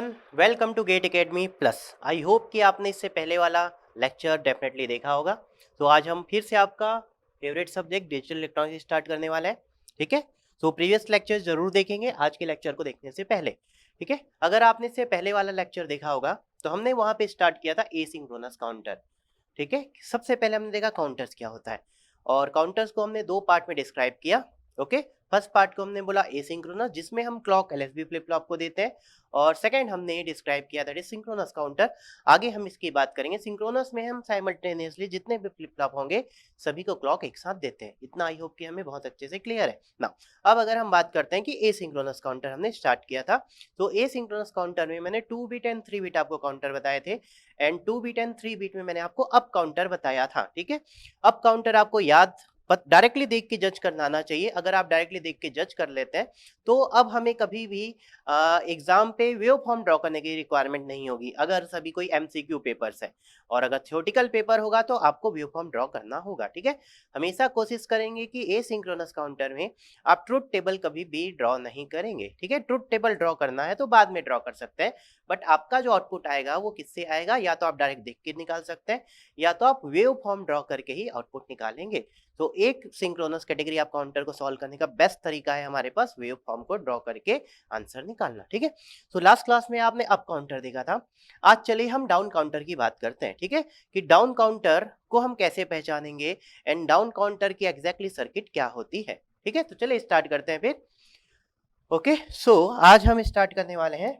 Everyone, welcome to GATE academy plus. I hope कि आपने इससे पहले वाला लेक्चर डेफिनेटली देखा होगा। तो आज हम फिर से आपका favourite subject digital electronics start करने वाले हैं। ठीक है, तो प्रीवियस लेक्चर जरूर देखेंगे आज के लेक्चर को देखने से पहले। ठीक है, अगर आपने इससे पहले वाला लेक्चर देखा होगा तो हमने वहां पे स्टार्ट किया था एसिंक्रोनस काउंटर। ठीक है, सबसे पहले हमने देखा काउंटर्स क्या होता है और काउंटर्स को हमने दो पार्ट में डिस्क्राइब किया। ओके, फर्स्ट पार्ट को हमने बोला एसिंक्रोनस, जिसमें हम क्लॉक एलएसबी फ्लिप फ्लॉप को देते हैं, और सेकंड हमने डिस्क्राइब किया दैट इज सिंक्रोनस काउंटर। आगे हम इसकी बात करेंगे। सिंक्रोनस में हम साइमल्टेनियसली जितने भी फ्लिप फ्लॉप होंगे सभी को क्लॉक एक साथ देते हैं। इतना आई होप कि हमें बहुत अच्छे से क्लियर है ना। अब अगर हम बात करते हैं कि एसिंक्रोनस काउंटर हमने स्टार्ट किया था, तो एसिंक्रोनस काउंटर में मैंने 2 बिट एंड 3 बिट आपको काउंटर बताए थे, एंड 2 बिट एंड 3 बिट में मैंने आपको अप काउंटर बताया था। ठीक है, अप काउंटर आपको याद डायरेक्टली देख के जज करना आना चाहिए। अगर आप डायरेक्टली देख के जज कर लेते हैं तो अब हमें कभी भी एग्जाम पे वेव फॉर्म ड्रॉ करने की रिक्वायरमेंट नहीं होगी, अगर सभी कोई एमसीक्यू पेपर्स है। और अगर थ्योरेटिकल पेपर होगा तो आपको वेव फॉर्म ड्रॉ करना होगा। ठीक है, हमेशा कोशिश करेंगे कि एसिंक्रोनस काउंटर में आप ट्रुथ टेबल कभी भी ड्रॉ नहीं करेंगे। ठीक है, ट्रुथ टेबल ड्रॉ करना है तो बाद में ड्रॉ कर सकते हैं, बट आपका जो आउटपुट आएगा वो किससे आएगा? या तो आप डायरेक्ट देख के निकाल सकते हैं या तो आप वेव फॉर्म ड्रॉ करके ही आउटपुट निकालेंगे। तो एक सिंक्रोनस कैटेगरी आप काउंटर को सॉल्व करने का बेस्ट तरीका है हमारे पास वेव फॉर्म को ड्रॉ करके आंसर निकालना। ठीक है, तो लास्ट क्लास में आपने अप काउंटर देखा था। आज चलिए हम डाउन काउंटर की बात करते हैं। ठीक है, कि डाउन काउंटर को हम कैसे पहचानेंगे एंड डाउन काउंटर की एग्जैक्टली सर्किट क्या होती है। ठीक है, तो चलिए स्टार्ट करते हैं फिर। ओके, सो आज हम स्टार्ट करने वाले हैं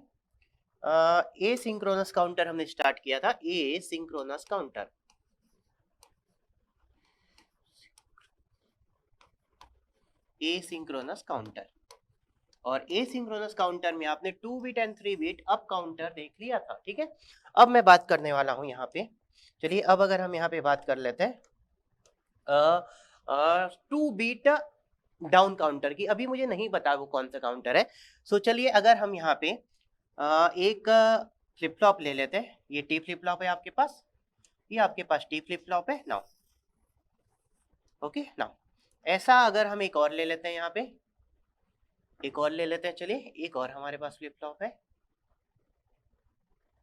ए सिंक्रोनस काउंटर हमने स्टार्ट किया था। A synchronous counter, asynchronous counter, और एसिंक्रोनस काउंटर में आपने 2 bit and 3 bit up counter देख लिया था। ठीक है, अब मैं बात करने वाला हूं यहाँ पे। चलिए अब अगर हम यहाँ पे बात कर लेते हैं 2 बिट डाउन काउंटर की। अभी मुझे नहीं पता वो कौन सा काउंटर है। सो चलिए अगर हम यहाँ पे एक फ्लिप फ्लॉप ले लेते हैं। ये टी फ्लिप फ्लॉप है आपके पास, ये आपके पास टी फ्लिप फ्लॉप है नाउ। ओके नाउ, ऐसा अगर हम एक और ले लेते हैं, यहाँ पे एक और ले लेते हैं। चलिए एक और हमारे पास फ्लिप फ्लॉप है,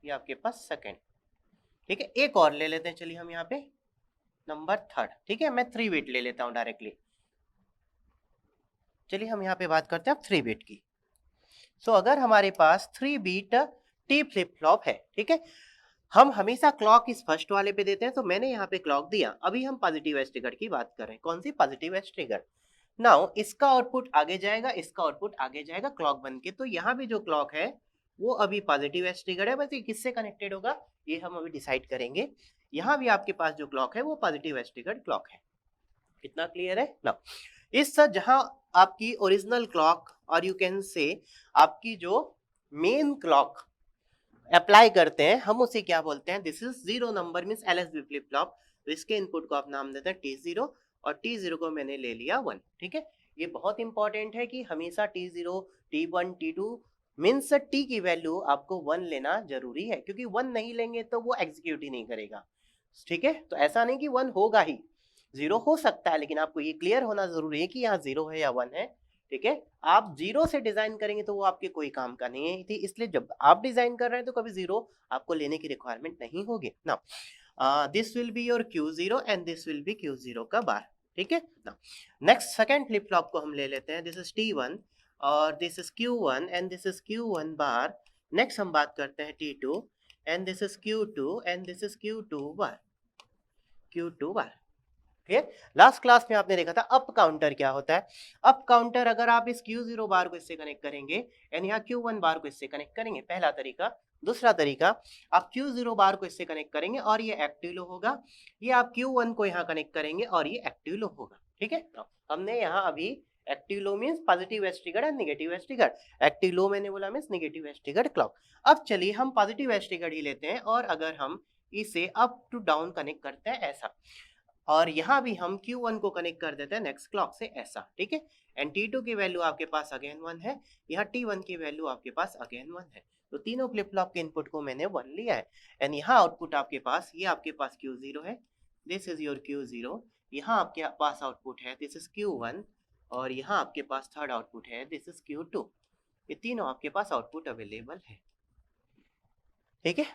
ये आपके पास सेकंड। ठीक है, एक और ले लेते हैं। चलिए हम यहाँ पे नंबर थर्ड। ठीक है, मैं 3 बिट ले लेता हूँ डायरेक्टली। चलिए हम यहाँ पे बात करते हैं अब 3 बिट की। सो अगर हमारे पास 3 बिट टी फ्लिप फ्लॉप है, ठीक है, हम हमेशा क्लॉक इस फर्स्ट वाले पे देते हैं, तो मैंने यहाँ पे क्लॉक दिया। अभी हम पॉजिटिव एज ट्रिगर की बात कर रहे हैं। कौन सी? Positive edge trigger. नाउ इसका आउटपुट आगे जाएगा, इसका आउटपुट आगे जाएगा क्लॉक बन के। तो यहाँ भी जो क्लॉक है वो अभी पॉजिटिव एज ट्रिगर है, बस ये किससे कनेक्टेड होगा ये हम अभी डिसाइड करेंगे। यहाँ भी आपके पास जो क्लॉक है वो पॉजिटिव एज ट्रिगर्ड क्लॉक है। कितना क्लियर है ना? इस जहां आपकी ओरिजिनल क्लॉक और यू कैन से आपकी जो मेन क्लॉक अप्लाई करते हैं, हम उसे क्या बोलते हैं? This is zero number means LSB flip flop. तो इसके इनपुट को आप नाम देते हैं T0 और T0 को मैंने ले लिया 1। ठीक है, ये बहुत इंपॉर्टेंट है कि हमेशा T0, T1, T2 means T की वैल्यू आपको 1 लेना जरूरी है, क्योंकि 1 नहीं लेंगे तो वो एग्जीक्यूट ही नहीं करेगा। ठीक है, तो ऐसा नहीं कि 1 होगा ही, 0 हो सकता है, लेकिन आपको ये क्लियर होना जरूरी है कि यहाँ 0 है या 1 है। ठीक है, आप 0 से डिजाइन करेंगे तो वो आपके कोई काम का नहीं है थी, इसलिए जब आप डिजाइन कर रहे हैं तो कभी 0 आपको लेने की रिक्वायरमेंट नहीं होगी ना। This will be your Q0 and this will B Q0 का बार। ठीक है ना, नेक्स्ट सेकंड फ्लिप फ्लॉप को हम ले लेते हैं। दिस इज T1 और this is Q1 and this is Q1 bar. Next हम बात करते हैं T2 and this is Q2 and this is Q2 bar, Q2 बार। ठीक, लास्ट क्लास में आपने देखा था अप काउंटर क्या होता है। अप काउंटर अगर आप इस Q0 बार को इससे कनेक्ट करेंगे एंड यहाँ Q1 बार को इससे कनेक्ट करेंगे, पहला तरीका। दूसरा तरीका, आप Q0 बार को इससे कनेक्ट करेंगे और ये एक्टिव लो होगा, ये आप Q1 को यहाँ कनेक्ट करेंगे और ये एक्टिव लो होगा। ठीक है, तो हमने यहाँ अभी active low means positive edge triggered and negative edge triggered. Active low मैंने बोला means negative edge triggered clock. अब चलिए हम पॉजिटिव एज ट्रिगर्ड ही लेते हैं और अगर हम इसे अप टू डाउन कनेक्ट करते हैं ऐसा, और यहाँ भी हम Q1 को कनेक्ट कर देते हैं नेक्स्ट क्लॉक से ऐसा। ठीक है, एंड T2 की वैल्यू आपके पास अगेन 1 है, यहाँ T1 की वैल्यू आपके पास अगेन 1 है। तो तीनों फ्लिप फ्लॉप के इनपुट को मैंने 1 लिया है एंड यहाँ आउटपुट आपके पास, ये आपके पास Q0 है, दिस इज योर Q0। यहाँ आपके पास आउटपुट है दिस इज Q1 और यहाँ आपके पास थर्ड आउटपुट है दिस इज Q2। ये तीनों आपके पास आउटपुट अवेलेबल है। ठीक है,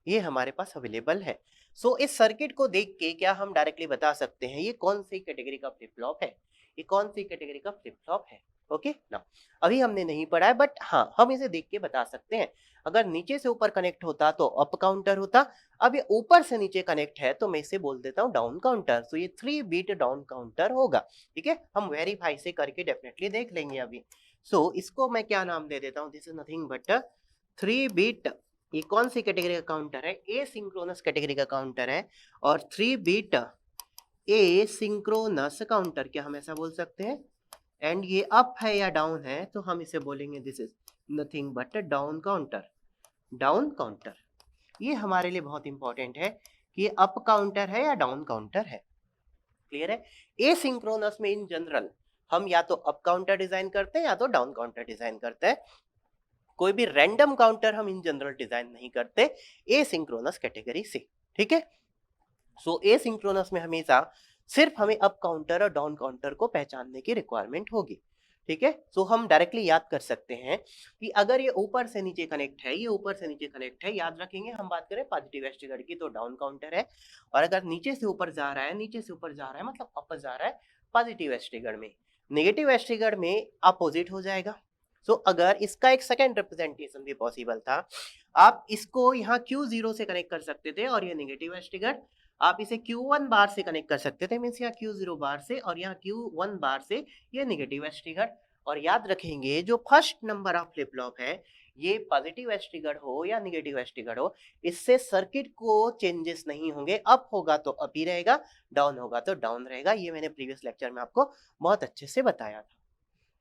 ये हमारे पास अवेलेबल है। सो इस सर्किट को देख के क्या हम डायरेक्टली बता सकते हैं ये कौन सी कैटेगरी का फ्लिप फ्लॉप है, ये कौन सी कैटेगरी का फ्लिप फ्लॉप है। ओके ना, अभी हमने नहीं पढ़ा है बट हाँ हम इसे देख के बता सकते हैं। अगर नीचे से ऊपर कनेक्ट होता तो अप काउंटर होता, अब ये ऊपर से नीचे कनेक्ट है तो मैं इसे बोल देता हूँ डाउन काउंटर। तो ये 3 बीट डाउन काउंटर होगा। ठीक है, हम वेरीफाई से करके डेफिनेटली देख लेंगे अभी। सो इसको मैं क्या नाम दे देता हूँ, this is nothing but 3 bit. ये कौन सी कैटेगरी का काउंटर है, ए सिंक्रोनस कैटेगरी का काउंटर है। और 3 बीट ए सिंक्रोनस काउंटर, क्या हम ऐसा बोल सकते हैं। एंड ये अप है या डाउन है तो हम इसे बोलेंगे this is nothing but down counter. Down counter ये हमारे लिए बहुत इंपॉर्टेंट है कि ये अप काउंटर है या डाउन काउंटर है। क्लियर है। ए सिंक्रोनस में इन जनरल हम या तो अप काउंटर डिजाइन करते हैं या तो डाउन काउंटर डिजाइन करते हैं। कोई भी रैंडम काउंटर हम इन जनरल डिजाइन नहीं करते ए सिंक्रोनस कैटेगरी से। ठीक है, सो ए सिंक्रोनस में हमेशा सिर्फ हमें अप काउंटर और डाउन काउंटर को पहचानने की रिक्वायरमेंट होगी। ठीक है, सो हम डायरेक्टली याद कर सकते हैं कि अगर ये ऊपर से नीचे कनेक्ट है, ये ऊपर से नीचे कनेक्ट है, याद रखेंगे हम बात करें पॉजिटिव एज ट्रिगर की तो डाउन काउंटर है। और अगर नीचे से ऊपर जा रहा है, नीचे से ऊपर जा रहा है मतलब अप जा रहा है पॉजिटिव एज ट्रिगर में। नेगेटिव एज ट्रिगर में अपोजिट हो जाएगा। सो अगर इसका एक सेकेंड रिप्रेजेंटेशन भी पॉसिबल था, आप इसको यहाँ Q0 से कनेक्ट कर सकते थे और ये नेगेटिव एज ट्रिगर आप इसे Q1 बार से कनेक्ट कर सकते थे, मीन्स यहाँ Q0 बार से और यहाँ Q1 बार से, ये नेगेटिव एज ट्रिगर। और याद रखेंगे जो first number of flip flop है ये पॉजिटिव एज ट्रिगर हो या नेगेटिव एज ट्रिगर हो, इससे सर्किट को चेंजेस नहीं होंगे। अप होगा तो अप ही रहेगा, डाउन होगा तो डाउन रहेगा। ये मैंने प्रीवियस लेक्चर में आपको बहुत अच्छे से बताया था।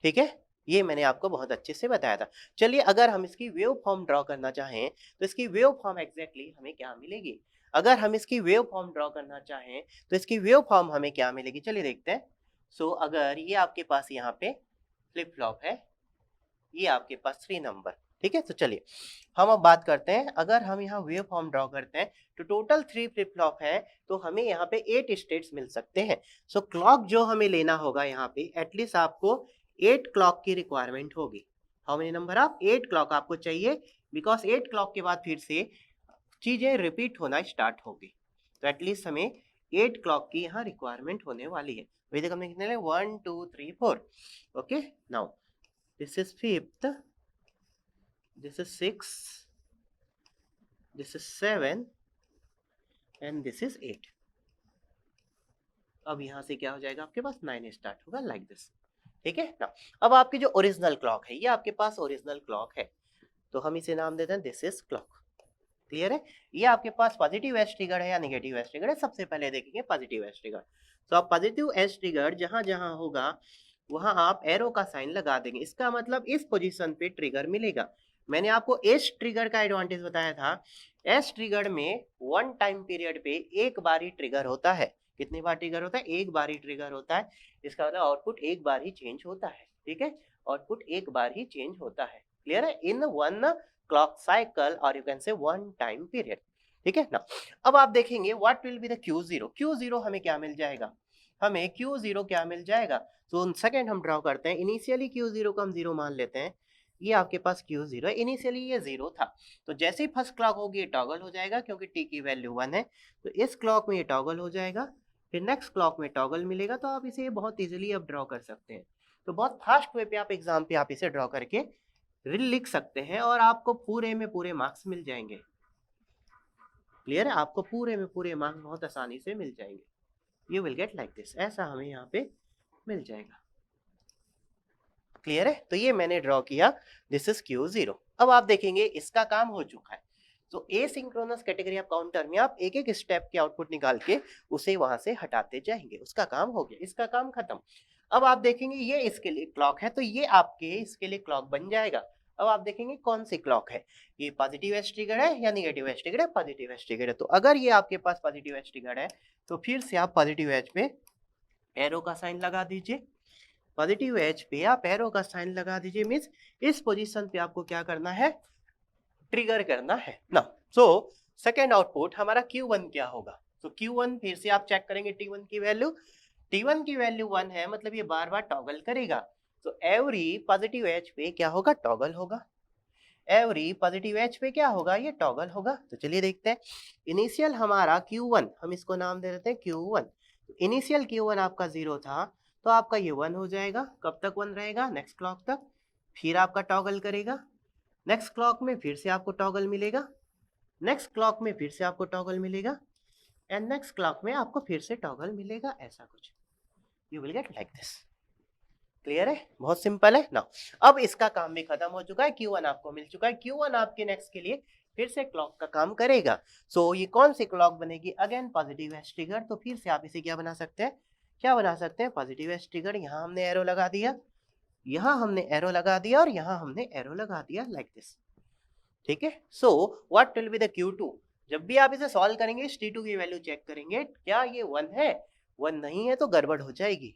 ठीक है, ये मैंने आपको बहुत अच्छे से बताया था। चलिए अगर हम इसकी वेव फॉर्म ड्रॉ करना चाहें तो इसकी वेव फॉर्म एग्जैक्टली हमें क्या मिलेगी। अगर हम इसकी वेव फॉर्म ड्रॉ करना चाहें तो इसकी वेव फॉर्म हमें क्या मिलेगी, चलिए देखते हैं। सो अगर ये आपके पास यहाँ पे फ्लिप फ्लॉप है, ये आपके पास 3 नंबर। ठीक है, तो चलिए हम अब बात करते हैं। अगर हम यहाँ वेव फॉर्म ड्रॉ करते हैं तो टोटल 3 फ्लिप फ्लॉप है तो हमें यहाँ पे 8 स्टेट्स मिल सकते हैं। सो क्लॉक जो हमें लेना होगा यहाँ पे एटलीस्ट आपको 8 क्लॉक की रिक्वायरमेंट होगी। How many number of 8 clock आपको चाहिए, बिकॉज 8 क्लॉक के बाद फिर से चीजें रिपीट होना स्टार्ट होगी। तो एटलीस्ट हमें 8 क्लॉक की यहाँ रिक्वायरमेंट होने वाली है। वही देखो हमने कितने ले 1 2 3 4। Okay, now this is fifth, this is sixth, this is 7 and this is 8। अब यहाँ से क्या हो जाएगा आपके पास 9 स्टार्ट होगा लाइक दिस। ठीक है ना, अब आपकी जो ओरिजिनल क्लॉक है ये आपके पास ओरिजिनल क्लॉक है तो हम इसे नाम देते हैं दिस इज क्लॉक। क्लियर है, ये आपके पास पॉजिटिव एज ट्रिगर है या नेगेटिव एज ट्रिगर है, सबसे पहले देखेंगे पॉजिटिव एज ट्रिगर। तो आप पॉजिटिव एज ट्रिगर जहां जहां होगा वहां आप एरो का साइन लगा देंगे, इसका मतलब इस पोजीशन पे ट्रिगर मिलेगा। मैंने आपको एस ट्रिगर का एडवांटेज बताया था। एस ट्रिगर में 1 टाइम पीरियड पे एक बार ही ट्रिगर होता है। कितनी बार ट्रिगर होता है, एक बार ही ट्रिगर होता है। इसका मतलब आउटपुट एक बार ही चेंज होता है। ठीक है, आउटपुट एक बार ही चेंज होता है। क्लियर है, इन 1 क्लॉक साइकिल और यू कैन से 1 टाइम पीरियड। ठीक है ना, अब आप देखेंगे what will be the Q0। Q0 हमें क्या मिल जाएगा, हमें Q0 क्या मिल जाएगा। तो सेकंड हम ड्रॉ करते हैं। इनिशियली Q0 को हम 0 मान लेते हैं। ये आपके पास Q0 है, इनिशियली ये 0 था। तो जैसे ही फर्स्ट क्लॉक होगी ये टॉगल हो जाएगा क्योंकि t की वैल्यू 1 है। तो इस क्लॉक में ये टॉगल हो जाएगा, फिर नेक्स्ट क्लॉक में टॉगल मिलेगा। तो आप इसे बहुत इजीली अब ड्रॉ कर सकते हैं। तो बहुत फास्ट वे पे आप एग्जाम पे आप इसे ड्रॉ करके लिख सकते हैं और आपको पूरे में पूरे मार्क्स मिल जाएंगे। क्लियर है, आपको पूरे में पूरे मार्क्स बहुत आसानी से मिल जाएंगे। You will get like this, ऐसा हमें यहाँ पे मिल जाएगा। क्लियर है, तो ये मैंने ड्रॉ किया, दिस इज Q0। अब आप देखेंगे इसका काम हो चुका है। तो a synchronous category of counter में आप एक एक स्टेप के आउटपुट निकाल के उसे वहां से हटाते जाएंगे, उसका काम हो गया, इसका काम खत्म। अब आप देखेंगे ये इसके लिए क्लॉक है तो ये आपके इसके लिए क्लॉक बन जाएगा। अब आप देखेंगे कौन सी क्लॉक है, ये पॉजिटिव एज ट्रिगर है या नेगेटिव एज ट्रिगर है, पॉजिटिव एज ट्रिगर है। तो अगर ये आपके पास पॉजिटिव एज ट्रिगर है तो फिर से आप पॉजिटिव एज पे एरो का साइन लगा दीजिए। पॉजिटिव एज पे आप एरो का साइन लगा दीजिए, मीन्स इस पोजीशन पे आपको क्या करना है, ट्रिगर करना है ना। सो सेकेंड आउटपुट हमारा Q1 क्या होगा। तो Q1 फिर से आप चेक करेंगे T1 की वैल्यू, T1 की वैल्यू 1 है मतलब ये बार बार टॉगल करेगा। तो एवरी पॉजिटिव एज पे क्या होगा, टॉगल होगा। एवरी पॉजिटिव एज पे क्या होगा, ये टॉगल होगा। तो चलिए देखते हैं। इनिशियल हमारा Q1, हम इसको नाम दे देते हैं Q1। इनिशियल Q1 आपका 0 था, तो आपका ये 1 हो जाएगा। कब तक 1 रहेगा, नेक्स्ट क्लॉक तक। फिर आपका टॉगल करेगा, नेक्स्ट क्लॉक में फिर से आपको टॉगल मिलेगा, नेक्स्ट क्लॉक में फिर से आपको टॉगल मिलेगा, एंड नेक्स्ट क्लॉक में आपको फिर से टॉगल मिलेगा, ऐसा कुछ। You will get like this. Clear है, बहुत सिंपल है ना। अब इसका काम भी खत्म हो चुका है, Q1 आपको मिल चुका है। Q1 आपके नेक्स्ट के लिए फिर से क्लॉक का काम करेगा। सो ये कौन सी क्लॉक बनेगी, अगेन पॉजिटिव एज ट्रिगर। तो फिर से आप इसे क्या बना सकते हैं, क्या बना सकते हैं, पॉजिटिव एज ट्रिगर। यहाँ हमने एरो लगा दिया, यहाँ हमने एरो लगा दिया, और यहाँ हमने एरो लगा दिया, लाइक दिस। ठीक है। So what will be the Q2। जब भी आप इसे सॉल्व करेंगे, इस T2 की वैल्यू चेक करेंगे, क्या ये 1 है, 1 नहीं है तो गड़बड़ हो जाएगी।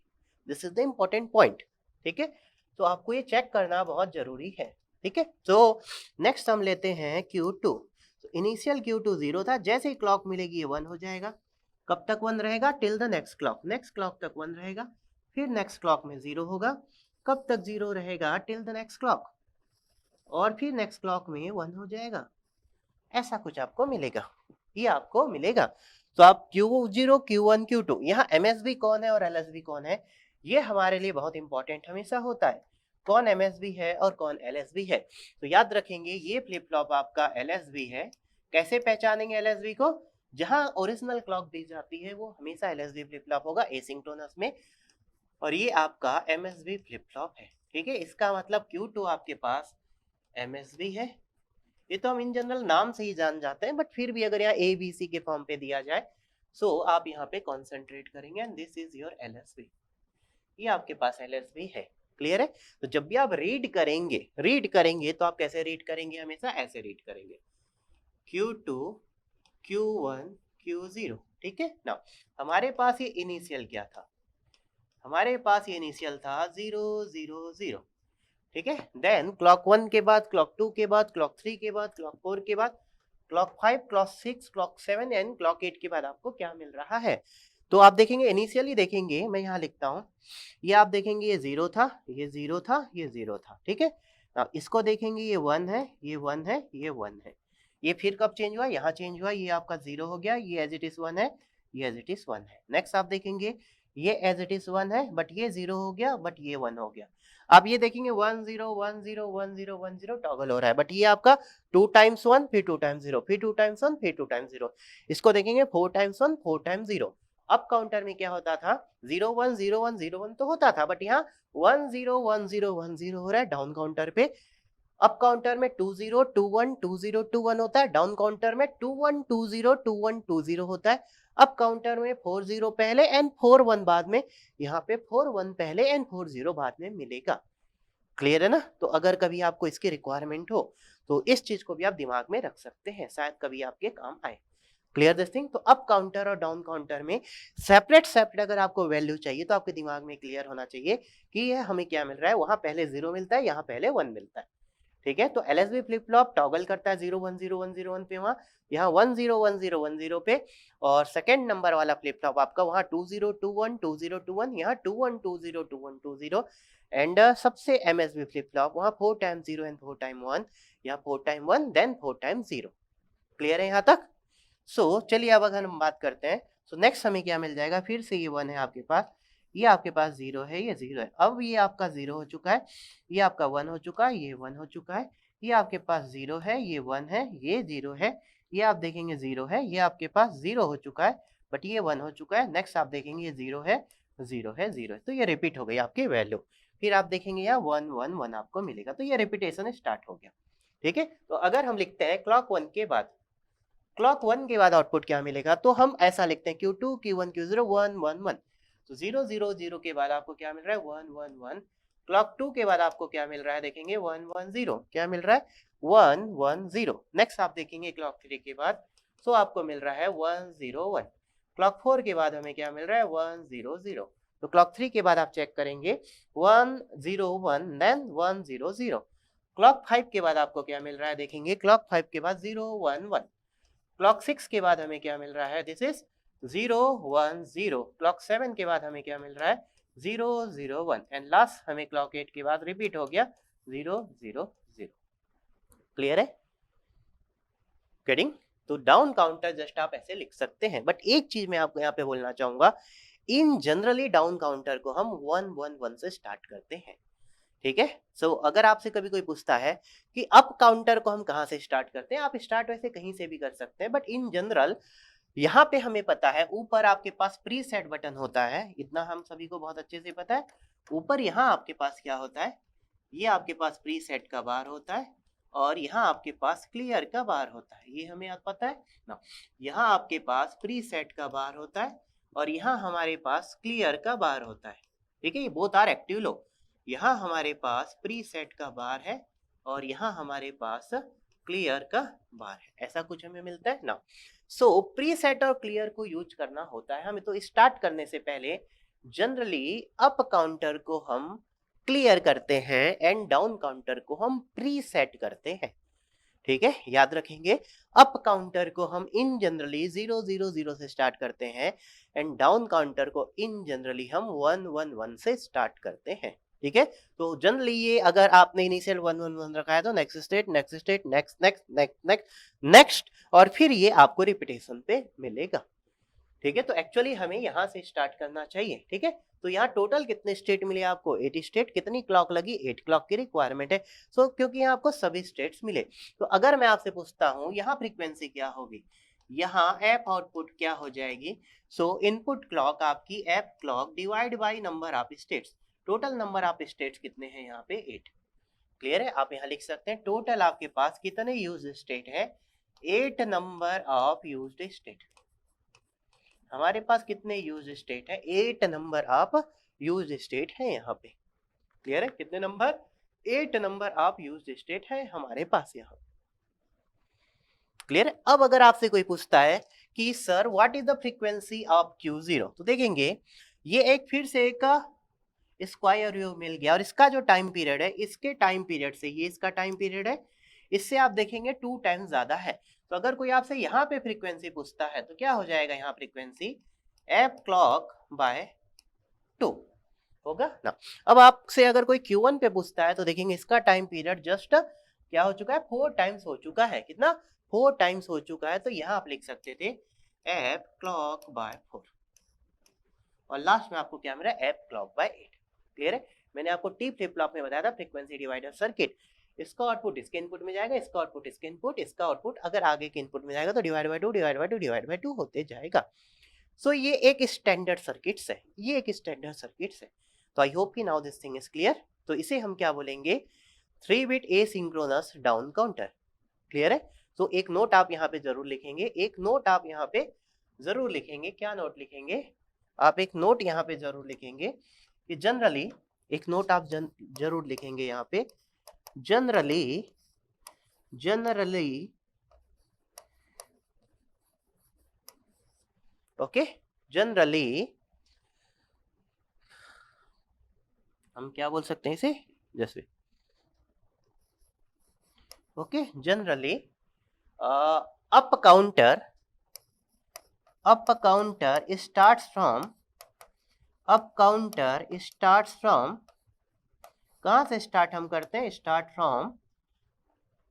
This is the important point. ठीक है, तो आपको ये चेक करना बहुत जरूरी है। ठीक है, तो नेक्स्ट हम लेते हैं Q2। तो इनिशियल Q2 0 था, जैसे ही क्लॉक मिलेगी ये 1 हो जाएगा। कब तक 1 रहेगा, till the next clock. Next clock तक 1 रहेगा, फिर नेक्स्ट क्लॉक में 0 होगा। कब तक 0 रहेगा, टिल द नेक्स्ट क्लॉक, और फिर नेक्स्ट क्लॉक में 1 हो जाएगा। ऐसा कुछ आपको मिलेगा, ये आपको मिलेगा। तो आप Q0, Q1, Q2, यहाँ MSB कौन है और LSB कौन है, ये हमारे लिए बहुत इंपॉर्टेंट हमेशा होता है। कौन MSB है और कौन LSB है। तो याद रखेंगे, ये फ्लिप फ्लॉप आपका LSB है। कैसे पहचानेंगे LSB को, जहां ओरिजिनल क्लॉक दी जाती है वो हमेशा LSB फ्लिप फ्लॉप होगा एसिंक्रोनस में, और ये आपका MSB फ्लिप फ्लॉप है। ठीक है, इसका मतलब Q2 आपके पास MSB है। ये तो हम इन जनरल नाम से ही जान जाते हैं, बट फिर भी अगर यहाँ ABC के फॉर्म पे दिया जाए, सो आप यहाँ पे कॉन्सेंट्रेट करेंगे, and this is your LSB। ये आपके पास LSB है। क्लियर है। तो जब भी आप रीड करेंगे तो आप कैसे रीड करेंगे, हमेशा ऐसे रीड करेंगे, Q2, Q1, Q0। ठीक है ना। हमारे पास ये इनिशियल क्या था, हमारे पास ये इनिशियल था 0 0 0। ठीक है, देन क्लॉक 1 के बाद, क्लॉक 2 के बाद, क्लॉक 3 के बाद, क्लॉक 4 के बाद, clock 5, clock 6, clock 7 and clock 8 के बाद आपको क्या मिल रहा है। तो आप देखेंगे, इनिशियली देखेंगे, मैं यहाँ लिखता हूँ, ये आप देखेंगे ये 0 था, ये 0 था, ये 0 था। ठीक है, अब इसको देखेंगे, ये 1 है, ये 1 है, ये 1 है। ये फिर कब चेंज हुआ, यहाँ चेंज हुआ, ये आपका 0 हो गया, ये एज इट इज 1 है, ये एज इट इज 1 है। नेक्स्ट आप देखेंगे, ये एज इट इज 1 है, बट ये 0 हो गया, बट ये 1 हो गया। आप ये देखेंगे 1 0 1 0 1 0 1 0 टॉगल हो रहा है, बट ये आपका 2 टाइम्स 1, फिर 2 टाइम्स 0, फिर 2 टाइम्स 1, फिर 2 टाइम्स 0। इसको देखेंगे 4 टाइम्स 1, 4 टाइम्स 0। अप काउंटर में क्या होता था, 0 1 0 1 0 1 तो होता था, बट यहाँ 1 0 1 0 1 0 हो रहा है डाउन काउंटर पे। अप काउंटर में 2 0 2 1 2 0 2 1 होता है, डाउन काउंटर में 2 1 2 0 2 1 2 0 होता है। अप काउंटर में 4 0 पहले एंड 4 1 बाद में, यहाँ पे 4 1 पहले एंड 4 0 बाद में मिलेगा। क्लियर है ना। तो अगर कभी आपको इसकी रिक्वायरमेंट हो तो इस चीज को भी आप दिमाग में रख सकते हैं, शायद कभी आपके काम आए। Clear this thing. तो अप काउंटर और डाउन काउंटर में सेपरेट सेपरेट अगर आपको वैल्यू चाहिए तो आपके दिमाग में क्लियर होना चाहिए कि ये हमें क्या मिल रहा है, वहां पहले 0 मिलता है, यहाँ पहले 1 मिलता है। ठीक है, तो LSB फ्लिप फ्लॉप टॉगल करता है 0 1 0 1 0 1 पे, वहां यहाँ 1 0 1 0 1 0 पे, और सेकंड नंबर वाला फ्लिप फ्लॉप आपका वहां 2 0 2 1 2 0 2 1, यहाँ 2 1 2 0 2 1 2 0, एंड सबसे MSB फ्लिप फ्लॉप वहां 4 टाइम 0 एंड 4 टाइम 1, यहाँ 4 टाइम 1 देन 4 टाइम 0। क्लियर है यहाँ तक। सो चलिए अब अगर हम बात करते हैं, सो नेक्स्ट हमें क्या मिल जाएगा, फिर से ये 1 है आपके पास, ये आपके पास 0 है, ये 0 है। अब ये आपका 0 हो चुका है, ये आपका 1 हो चुका है, ये 1 हो चुका है, ये आपके पास 0 है, ये 1 है, ये 0 है, ये आप देखेंगे 0 है, ये आपके पास 0 हो चुका है, बट ये 1 हो चुका है। नेक्स्ट आप देखेंगे ये 0 है, 0 है, 0 है, तो ये रिपीट हो गई आपकी वैल्यू। फिर आप देखेंगे यहाँ 1 1 1 आपको मिलेगा, तो ये रिपीटेशन स्टार्ट हो गया। ठीक है, तो अगर हम लिखते हैं क्लॉक 1 के बाद, क्लॉक 1 के बाद आउटपुट क्या मिलेगा, तो हम ऐसा लिखते हैं Q2 Q1 Q0 1 1 1। तो 0 0 0 के बाद आपको क्या मिल रहा है, 1 1 1। क्लॉक 2 के बाद आपको क्या मिल रहा है, देखेंगे 1 1 0, क्या मिल रहा है 1 1 0। नेक्स्ट आप देखेंगे क्लॉक 3 के बाद, तो आपको मिल रहा है 1 0 1। क्लॉक 4 के बाद हमें क्या मिल रहा है 1 0 0। तो क्लॉक 3 के बाद आप चेक करेंगे 1 0 1 देन 1 0 0। क्लॉक 5 के बाद आपको क्या मिल रहा है, देखेंगे क्लॉक 5 के बाद 0 1 1। क्लॉक 6 के बाद हमें क्या मिल रहा है, दिस इज 0 1 0। क्लॉक 7 के बाद हमें क्या मिल रहा है 0 0 1, एंड लास्ट हमें क्लॉक 8 के बाद रिपीट हो गया 0 0 0। क्लियर है? गेटिंग? तो डाउन काउंटर जस्ट आप ऐसे लिख सकते हैं, बट एक चीज मैं आपको यहाँ पे बोलना चाहूंगा, इन जनरली डाउन काउंटर को हम 111 से स्टार्ट करते हैं, ठीक है? सो अगर आपसे कभी कोई पूछता है कि अप काउंटर को हम कहाँ से स्टार्ट करते हैं, आप स्टार्ट वैसे कहीं से भी कर सकते हैं, बट इन जनरल यहाँ पे हमें पता है ऊपर आपके पास प्री सेट बटन होता है, इतना हम सभी को बहुत अच्छे से पता है। ऊपर यहाँ आपके पास क्या होता है, ये आपके पास प्री सेट का बार होता है, और यहाँ आपके पास क्लियर का बार होता है, ये हमें पता है ना। यहाँ आपके पास प्री सेट का बार होता है और यहाँ हमारे पास क्लियर का बार होता है, ठीक है? ये बोथ आर एक्टिव लो। यहाँ हमारे पास प्री सेट का बार है और यहाँ हमारे पास क्लियर का बार है, ऐसा कुछ हमें मिलता है ना। सो प्री सेट और क्लियर को यूज करना होता है हमें। तो स्टार्ट करने से पहले जनरली अप काउंटर को हम क्लियर करते हैं एंड डाउन काउंटर को हम प्री सेट करते हैं, ठीक है? याद रखेंगे, अप काउंटर को हम इन जनरली 000 से स्टार्ट करते हैं एंड डाउन काउंटर को इन जनरली हम 111 से स्टार्ट करते हैं, ठीक है? तो जनरली ये अगर आपने इनिशियल 111 रखा है तो next state, next state, next next next next next, और फिर ये आपको रिपीटेशन पे मिलेगा, ठीक है? तो एक्चुअली हमें यहाँ से स्टार्ट करना चाहिए, ठीक है? तो यहाँ टोटल कितने स्टेट मिले आपको? 8 स्टेट। कितनी क्लॉक लगी? 8 क्लॉक की रिक्वायरमेंट है। सो क्योंकि यहाँ आपको सभी स्टेट्स मिले, तो अगर मैं आपसे पूछता हूँ यहाँ फ्रीक्वेंसी क्या होगी, यहाँ एप आउटपुट क्या हो जाएगी? सो इनपुट क्लॉक आपकी app clock divide by number of states. Total number of states कितने हैं यहाँ पे? 8। क्लियर है? आप यहाँ लिख सकते हैं टोटल आपके पास कितने यूज स्टेट है? 8 नंबर ऑफ यूज्ड स्टेट। हमारे पास कितने यूज स्टेट है? 8 नंबर ऑफ यूज स्टेट है यहाँ पे। क्लियर है? कितने number? 8 number of use state है हमारे पास यहाँ। क्लियर है? अब अगर आपसे कोई पूछता है कि sir what is the frequency of Q0, तो देखेंगे ये एक फिर से एक स्क्वायर वेव मिल गया और इसका जो टाइम पीरियड है, इसके टाइम पीरियड से ये इसका टाइम पीरियड है, इससे आप देखेंगे 2 टाइम्स ज्यादा है। तो अगर कोई आपसे यहाँ पे फ्रीक्वेंसी पूछता है तो क्या हो जाएगा यहाँ फ्रीक्वेंसी? एफ क्लॉक बाय 2 होगा ना। अब आपसे अगर कोई Q1 पे पूछता है तो देखेंगे इसका टाइम पीरियड जस्ट क्या हो चुका है? 4 टाइम्स हो चुका है। कितना? 4 टाइम्स हो चुका है। तो यहाँ आप लिख सकते थे एफ क्लॉक बाय 4, और लास्ट में आपको क्या मिला? F clock by 8। क्लियर है? मैंने आपको टी फ्लिप फ्लॉप में बताया था फ्रीक्वेंसी डिवाइडर सर्किट, इसका आउटपुट इसके इनपुट में जाएगा, इसका आउटपुट इसके इनपुट, इसका आउटपुट अगर आगे के इनपुट में जाएगा तो divide by 2 divide by 2 divide by 2 होते जाएगा। सो ये एक स्टैंडर्ड सर्किट्स है, ये एक स्टैंडर्ड सर्किट्स है। तो आई होप कि now this thing is clear. तो इसे हम क्या बोलेंगे? 3 bit asynchronous down counter. Clear है? तो एक नोट आप यहाँ पे जरूर लिखेंगे, एक नोट आप यहाँ पे जरूर लिखेंगे। क्या नोट लिखेंगे? आप एक नोट यहाँ पे जरूर लिखेंगे कि जनरली, एक नोट आप जरूर लिखेंगे यहाँ पे, जनरली ओके, जनरली हम क्या बोल सकते हैं इसे? जैसे okay, generally up counter starts from कहां से स्टार्ट हम करते हैं? Start from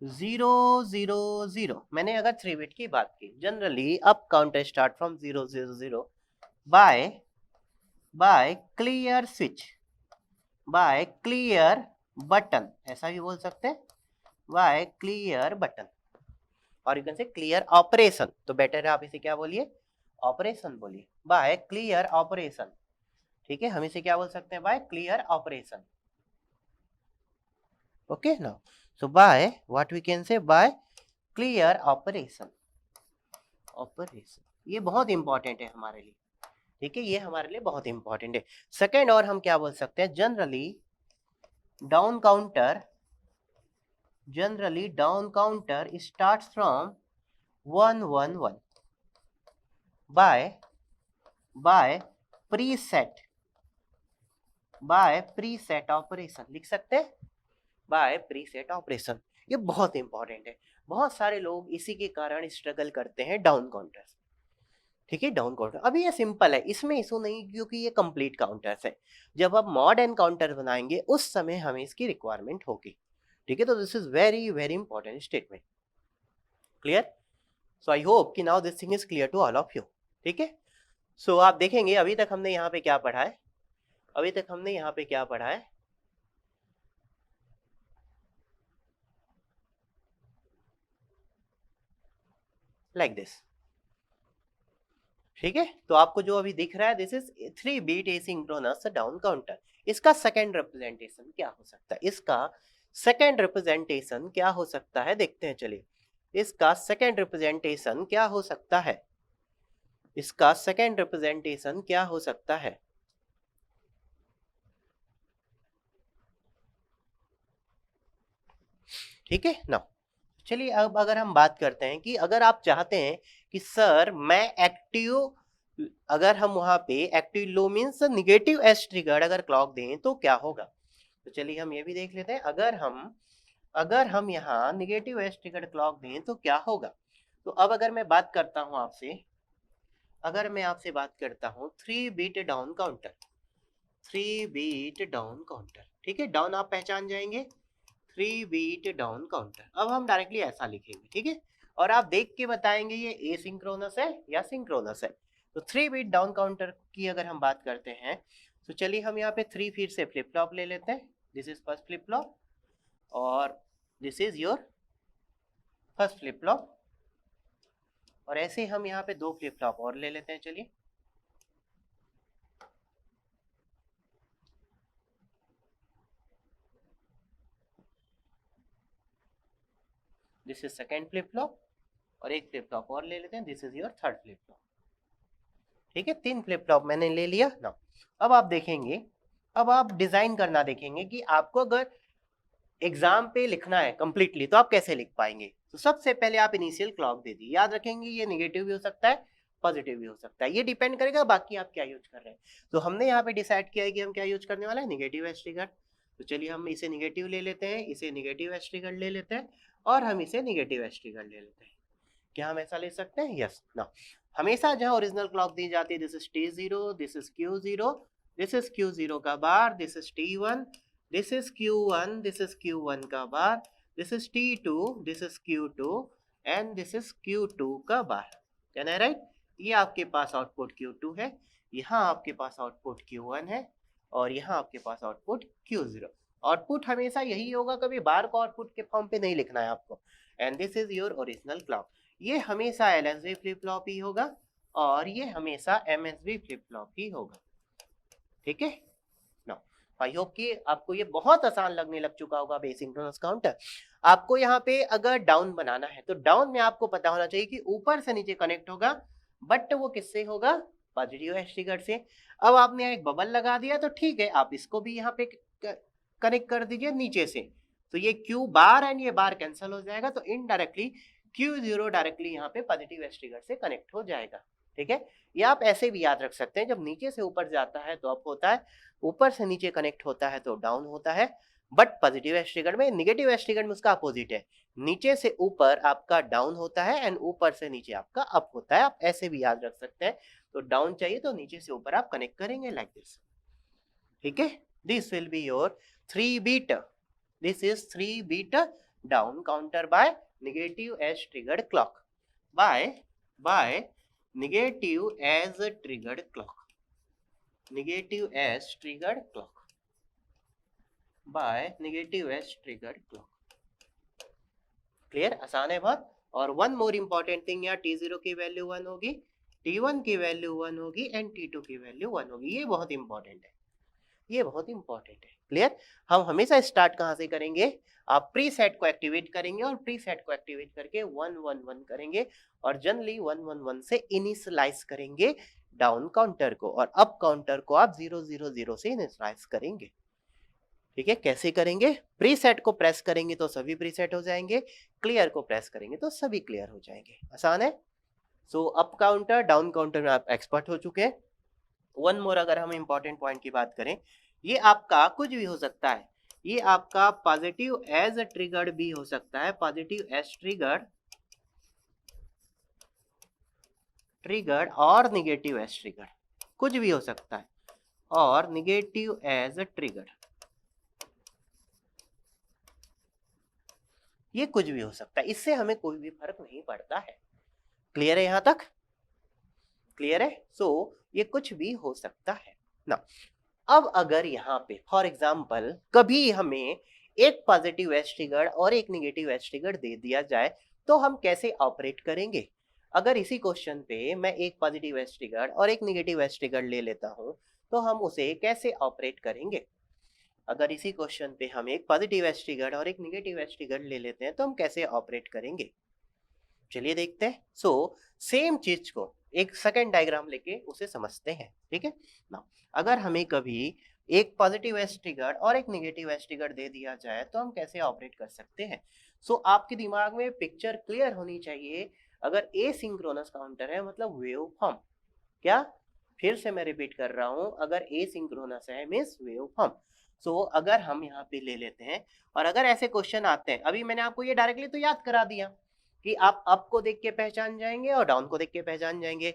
000। मैंने अगर 3 बिट की बात की, generally up counter start from 000 by clear switch, by clear button, ऐसा भी बोल सकते हैं, बाय क्लियर बटन, और you can say clear operation. तो बेटर है आप इसे क्या बोलिए? ऑपरेशन बोलिए, बाय क्लियर ऑपरेशन। ठीक है, हम इसे क्या बोल सकते हैं? By clear operation. Okay now, so by what we can say? By clear operation. ये बहुत इंपॉर्टेंट है हमारे लिए, ठीक है? ये हमारे लिए बहुत इंपॉर्टेंट है। सेकेंड, और हम क्या बोल सकते हैं? Generally down counter starts from 111 by preset operation. लिख सकते हैं बाय प्रीसेट ऑपरेशन। ये बहुत इंपॉर्टेंट है, बहुत सारे लोग इसी के कारण स्ट्रगल करते हैं डाउन काउंटर। ठीक है, डाउन काउंटर अभी ये सिंपल है, इसमें इशू नहीं, क्योंकि ये कंप्लीट काउंटर्स है। जब आप मॉड एंड काउंटर बनाएंगे उस समय हमें इसकी रिक्वायरमेंट होगी। ठीक है, तो this is very very important statement. Clear? So I hope कि now this thing is clear to all of you. ठीक है, सो आप देखेंगे अभी तक हमने यहाँ पे क्या पढ़ा है, अभी तक हमने यहाँ पे क्या पढ़ा है, लाइक दिस। ठीक है, तो आपको जो अभी दिख रहा है this is 3 bit asynchronous down counter. इसका सेकंड रिप्रेजेंटेशन क्या हो सकता है, इसका सेकंड रिप्रेजेंटेशन क्या हो सकता है, देखते हैं चलिए। इसका सेकंड रिप्रेजेंटेशन क्या हो सकता है, इसका सेकंड रिप्रेजेंटेशन क्या हो सकता है। ठीक है ना, चलिए अब अगर हम बात करते हैं कि अगर आप चाहते हैं कि सर मैं एक्टिव, अगर हम वहां पे active low means negative edge triggered अगर क्लॉक दें तो क्या होगा, तो चलिए हम ये भी देख लेते हैं। अगर हम यहाँ निगेटिव एज ट्रिगर्ड क्लॉक दें तो क्या होगा। तो अब अगर मैं बात करता हूँ आपसे, अगर मैं आपसे बात करता हूँ 3 bit down counter, 3 bit down counter, ठीक है, डाउन आप पहचान जाएंगे, 3 बीट डाउन काउंटर। अब हम डायरेक्टली ऐसा लिखेंगे, ठीक है, और आप देख के बताएंगे ये एसिंक्रोनस है या सिंक्रोनस है। तो 3 बीट डाउन काउंटर की अगर हम बात करते हैं तो चलिए हम यहाँ पे 3 फिर से फ्लिप फ्लॉप ले लेते हैं। This is first flip flop और this is your first flip flop, और ऐसे ही हम यहाँ पे 2 फ्लिप फ्लॉप और ले लेते हैं। चलिए this is second flip flop और एक फ्लिप फ्लॉप और ले लेते हैं, this is your third flip flop. ठीक है, 3 फ्लिप फ्लॉप मैंने ले लिया ना। अब आप देखेंगे, अब आप डिजाइन करना देखेंगे कि आपको अगर एग्जाम पे लिखना है कंप्लीटली तो आप कैसे लिख पाएंगे। तो सबसे पहले आप इनिशियल क्लॉक दे दी, याद रखेंगे ये निगेटिव भी हो सकता है पॉजिटिव भी हो सकता है, ये डिपेंड करेगा बाकी आप क्या यूज कर रहे हैं। तो हमने यहाँ पे डिसाइड किया है कि हम क्या यूज करने वाला है, निगेटिव एज ट्रिगर। तो चलिए हम इसे निगेटिव ले लेते हैं, इसे निगेटिव एज ट्रिगर ले लेते हैं और हम इसे निगेटिव एज ट्रिगर ले लेते हैं। क्या हम ऐसा ले सकते हैं? यस ना। हमेशा जहां ओरिजिनल क्लॉक दी जाती है this is T0, this is Q0, this is Q0 का bar, this is T1, this is Q1, this is Q1 का bar, this is T2, this is Q2 and this is Q2 का बार। Can I right? ये आपके पास output Q2 है, यहाँ आपके पास output Q1 है और यहाँ आपके पास आउटपुट Q0। आउटपुट हमेशा यही होगा, कभी बार को आउटपुट के फॉर्म पे नहीं लिखना है आपको। And this is your original clock. ये हमेशा LSB फ्लिप फ्लॉप ही होगा और ये हमेशा MSB फ्लिप फ्लॉप ही होगा। ठीक है ना, आई होप कि आपको ये बहुत आसान लगने लग चुका होगा एसिंक्रोनस काउंटर। आपको यहाँ पे अगर डाउन बनाना है तो डाउन में आपको पता होना चाहिए कि ऊपर से नीचे कनेक्ट होगा, बट वो किससे होगा, पॉजिटिव एज ट्रिगर से। अब आपने एक बबल लगा दिया तो ठीक है, आप इसको भी यहाँ पे कनेक्ट कर दीजिए नीचे से, तो ये Q बार एंड ये बार कैंसिल हो जाएगा, तो इनडायरेक्टली Q0 डायरेक्टली यहाँ पे पॉजिटिव एज ट्रिगर से कनेक्ट हो जाएगा। ठीक है, ये आप ऐसे भी याद रख सकते हैं, जब नीचे से ऊपर जाता है तो अप होता है, ऊपर से नीचे कनेक्ट होता है तो डाउन होता है। बट पॉजिटिव एज ट्रिगर में, निगेटिव एज ट्रिगर में उसका अपोजिट है, नीचे से ऊपर आपका डाउन होता है एंड ऊपर से नीचे आपका अप होता है। आप ऐसे भी याद रख सकते हैं, तो डाउन चाहिए तो नीचे से ऊपर आप कनेक्ट करेंगे लाइक दिस। ठीक है, this will be your 3 bit, this is 3 beat down counter by negative as triggered clock, by negative as triggered clock, negative as triggered clock, by negative as triggered clock। Clear, आसान है बहुत। और one more important thing, यहाँ T0 की value 1 होगी, T1 की value 1 होगी and T2 की वैल्यू 1 होगी। ये बहुत इंपॉर्टेंट है, ये बहुत इंपॉर्टेंट है। क्लियर, हम हमेशा स्टार्ट कहां से करेंगे, आप प्री सेट को एक्टिवेट करेंगे और प्री सेट को एक्टिवेट करके 111 करेंगे और जनरली 111 से इनिशियलाइज करेंगे डाउन काउंटर को और अप काउंटर को आप 000 से इनिशियलाइज करेंगे। ठीक है, कैसे करेंगे, प्री सेट को प्रेस करेंगे तो सभी प्री सेट हो जाएंगे, क्लियर को प्रेस करेंगे तो सभी क्लियर हो जाएंगे। आसान है। So up counter down counter में आप एक्सपर्ट हो चुके हैं। वन मोर, अगर हम इंपॉर्टेंट पॉइंट की बात करें, ये आपका कुछ भी हो सकता है, ये आपका पॉजिटिव एज ट्रिगर्ड भी हो सकता है, पॉजिटिव एज ट्रिगर्ड और निगेटिव एज ट्रिगर्ड, कुछ भी हो सकता है, और निगेटिव एज ट्रिगर्ड। ये कुछ भी हो सकता है, इससे हमें कोई भी फर्क नहीं पड़ता है। क्लियर है यहाँ तक? क्लियर है? सो ये कुछ भी हो सकता है ना। अब अगर यहाँ पे फॉर एग्जाम्पल कभी हमें एक पॉजिटिव एज ट्रिगर और एक निगेटिव एज ट्रिगर दे दिया जाए तो हम कैसे ऑपरेट करेंगे? अगर इसी क्वेश्चन पे मैं एक पॉजिटिव एज ट्रिगर और एक निगेटिव एज ट्रिगर ले लेता हूँ तो हम उसे कैसे ऑपरेट करेंगे? अगर इसी क्वेश्चन पे हम एक पॉजिटिव एज ट्रिगर और एक निगेटिव एज ट्रिगर ले लेते हैं तो हम कैसे ऑपरेट करेंगे? चलिए देखते हैं। सो सेम चीज को एक सेकंड डायग्राम लेके उसे समझते हैं, ठीक है ना। अगर हमें कभी एक पॉजिटिव एज ट्रिगर और एक नेगेटिव एज ट्रिगर दे दिया जाए तो हम कैसे ऑपरेट कर सकते हैं? सो आपके दिमाग में पिक्चर क्लियर होनी चाहिए। अगर ए सिंक्रोनस काउंटर है मतलब वेव फॉर्म, क्या फिर से मैं रिपीट कर रहा हूं, अगर ए सिंक्रोनस है मींस वेव फॉर्म। सो अगर हम यहाँ पे ले लेते हैं और अगर ऐसे क्वेश्चन आते हैं, अभी मैंने आपको ये डायरेक्टली तो याद करा दिया कि आप अप को देख के पहचान जाएंगे और डाउन को देख के पहचान जाएंगे,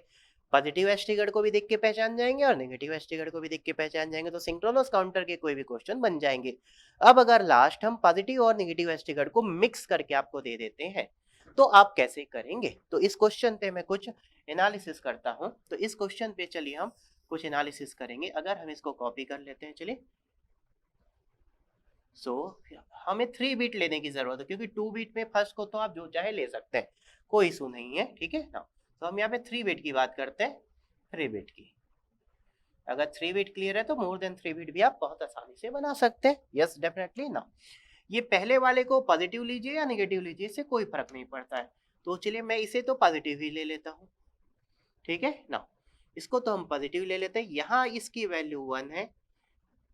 पॉजिटिव एज ट्रिगर को भी देख के पहचान जाएंगे और नेगेटिव एज ट्रिगर को भी देख के पहचान जाएंगे, तो सिंक्रोनस काउंटर के कोई भी क्वेश्चन बन जाएंगे। अब अगर लास्ट हम पॉजिटिव और नेगेटिव एज ट्रिगर को मिक्स करके आपको दे देते हैं तो आप कैसे करेंगे? तो इस क्वेश्चन पे मैं कुछ एनालिसिस करता हूं। तो इस क्वेश्चन पे चलिए हम कुछ एनालिसिस करेंगे। अगर हम इसको कॉपी कर लेते हैं, चलिए। हमें 3 बीट लेने की जरूरत है क्योंकि 2 बीट में फर्स्ट को तो आप जो चाहे ले सकते हैं, कोई इशू नहीं है, ठीक है ना। तो हम यहाँ पे 3 बीट की बात करते हैं, 3 बीट की। अगर 3 बीट क्लियर है तो मोर देन 3 बीट भी आप बहुत आसानी से बना सकते हैं। यस डेफिनेटली ना। ये पहले वाले को पॉजिटिव लीजिए या नेगेटिव लीजिए, इससे कोई फर्क नहीं पड़ता है। तो चलिए मैं इसे तो पॉजिटिव ही ले लेता हूँ, ठीक है ना। इसको तो हम पॉजिटिव ले लेते हैं। यहाँ इसकी वैल्यू 1 है,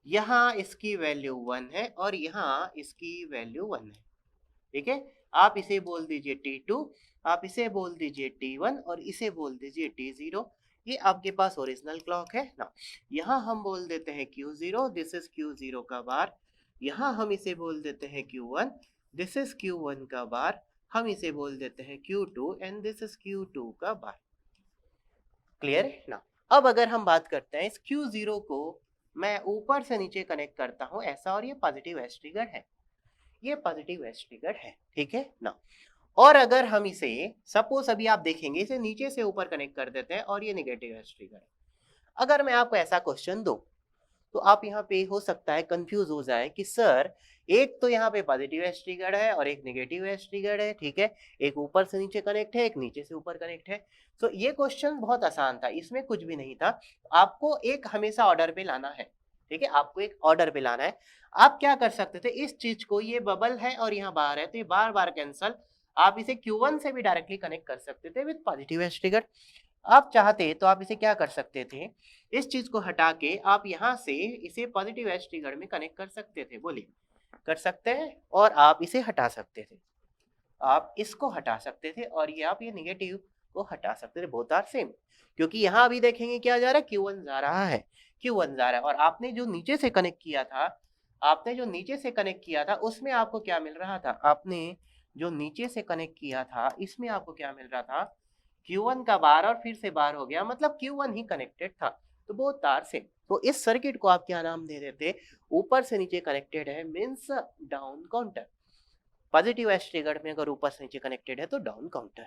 यहाँ इसकी वैल्यू 1 है और यहाँ इसकी वैल्यू 1 है, ठीक है। आप इसे बोल दीजिए T2, आप इसे बोल दीजिए T1 और इसे बोल दीजिए T0। ये आपके पास ओरिजिनल क्लॉक है ना। यहाँ हम बोल देते हैं Q0, दिस इज Q0 का बार। यहाँ हम इसे बोल देते हैं Q1, दिस इज Q1 का बार। हम इसे बोल देते हैं Q2 and this is Q2 का बार। क्लियर है ना। अब अगर हम बात करते हैं इस Q0 को मैं ऊपर से नीचे कनेक्ट करता हूं ऐसा, और ये पॉजिटिव एज ट्रिगर है, ये पॉजिटिव एज ट्रिगर है, ठीक है ना। और अगर हम इसे सपोज अभी आप देखेंगे इसे नीचे से ऊपर कनेक्ट कर देते हैं और ये नेगेटिव एज ट्रिगर है। अगर मैं आपको ऐसा क्वेश्चन दूं तो आप यहाँ पे हो सकता है कंफ्यूज हो जाए कि सर एक तो यहाँ पे पॉजिटिव एज ट्रिगर है और एक नेगेटिव एज ट्रिगर है, ठीक है। एक ऊपर से नीचे कनेक्ट है, एक नीचे से ऊपर कनेक्ट है। तो ये क्वेश्चन बहुत आसान था, इसमें कुछ भी नहीं था। आपको एक हमेशा ऑर्डर पे लाना है, ठीक है। आपको एक ऑर्डर पे लाना है। आप क्या कर सकते थे, इस चीज को, ये बबल है और यहाँ बार है तो ये बार बार कैंसल, आप इसे Q1 से भी डायरेक्टली कनेक्ट कर सकते थे विद पॉजिटिव एज ट्रिगर। आप चाहते तो आप इसे क्या कर सकते थे, इस चीज को हटा के आप यहाँ से इसे पॉजिटिव एज ट्रिगर में कनेक्ट कर सकते थे। बोलिए, कर सकते हैं। और आप इसे हटा सकते थे, आप इसको हटा सकते थे और ये आप ये निगेटिव को हटा सकते थे। बोथ आर सेम, क्योंकि यहाँ अभी देखेंगे क्या जा रहा है, Q1 जा रहा है, Q1 जा रहा है। और आपने जो नीचे से कनेक्ट किया था, आपने जो नीचे से कनेक्ट किया था उसमें आपको क्या मिल रहा था, आपने जो नीचे से कनेक्ट किया था इसमें आपको क्या मिल रहा था, Q1 का बार और फिर से बार हो गया, मतलब Q1 ही कनेक्टेड था। तो वो तार से, तो इस सर्किट को आप क्या नाम दे देते, ऊपर से नीचे कनेक्टेड है means down counter. Positive edge trigger में अगर ऊपर से नीचे कनेक्टेड है तो डाउन काउंटर।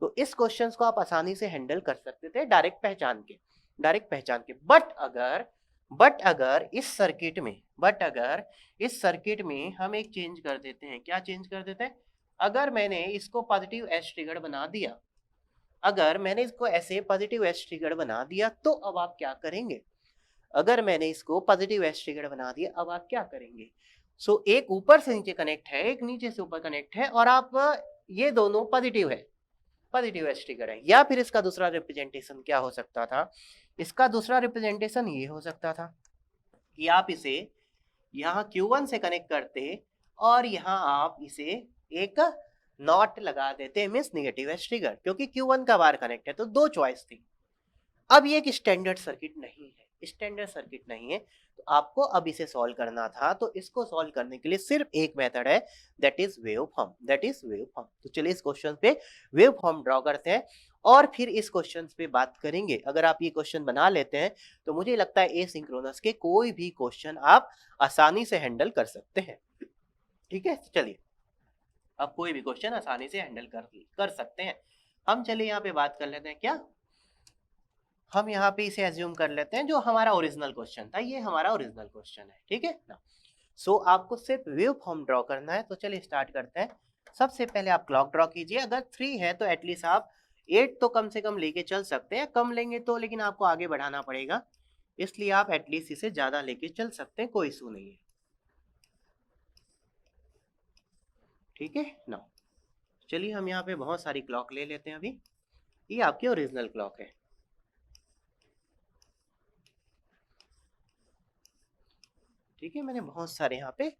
तो इस क्वेश्चंस को आप आसानी से हैंडल कर सकते थे डायरेक्ट पहचान के, डायरेक्ट पहचान के। बट अगर इस सर्किट में हम एक चेंज कर देते हैं, क्या चेंज कर देते हैं, अगर मैंने इसको पॉजिटिव एज ट्रिगर बना दिया, अगर मैंने इसको ऐसे पॉजिटिव एज ट्रिगर बना दिया तो अब आप क्या करेंगे, अगर मैंने इसको पॉजिटिव एज ट्रिगर बना दिया अब आप क्या करेंगे। सो एक ऊपर से नीचे कनेक्ट है, एक नीचे से ऊपर कनेक्ट है और आप ये दोनों पॉजिटिव है, पॉजिटिव एज ट्रिगर है। या फिर इसका दूसरा रिप्रेजेंटेशन क्या हो सकता था, इसका दूसरा रिप्रेजेंटेशन ये हो सकता था कि आप इसे यहाँ Q1 से कनेक्ट करते और यहाँ आप इसे एक नॉट लगा देते, मीन्स नेगेटिव एज ट्रिगर, क्योंकि Q1 का बार कनेक्ट है। तो दो चॉइस थी। अब ये एक स्टैंडर्ड सर्किट नहीं है, स्टैंडर्ड सर्किट नहीं है, तो आपको अब इसे सॉल्व करना था। तो इसको सॉल्व करने के लिए सिर्फ एक मेथड है, that is wave form, that is wave form. तो चलिए इस क्वेश्चन पे वेव फॉर्म ड्रॉ करते हैं और फिर इस क्वेश्चन पे बात करेंगे। अगर आप ये क्वेश्चन बना लेते हैं तो मुझे लगता है एसिंक्रोनस के कोई भी क्वेश्चन आप आसानी से हैंडल कर सकते हैं, ठीक है। चलिए आप कोई भी क्वेश्चन आसानी से हैंडल कर सकते हैं। हम चलिए यहाँ पे बात कर लेते हैं, क्या हम यहाँ पे इसे एज्यूम कर लेते हैं जो हमारा ओरिजिनल क्वेश्चन था, ये हमारा ओरिजिनल क्वेश्चन है, ठीक है ना। सो आपको सिर्फ वेव फॉर्म ड्रॉ करना है, तो चलिए स्टार्ट करते हैं। सबसे पहले आप क्लॉक ड्रॉ कीजिए। अगर 3 है तो एटलीस्ट आप 8 तो कम से कम लेके चल सकते हैं, कम लेंगे तो लेकिन आपको आगे बढ़ाना पड़ेगा, इसलिए आप एटलीस्ट इसे ज्यादा लेके चल सकते हैं, कोई इशू नहीं है, ठीक है ना। चलिए हम यहाँ पे बहुत सारी क्लॉक ले लेते हैं अभी। ये आपकी ओरिजिनल क्लॉक है, ठीक है, मैंने बहुत सारे यहाँ पे,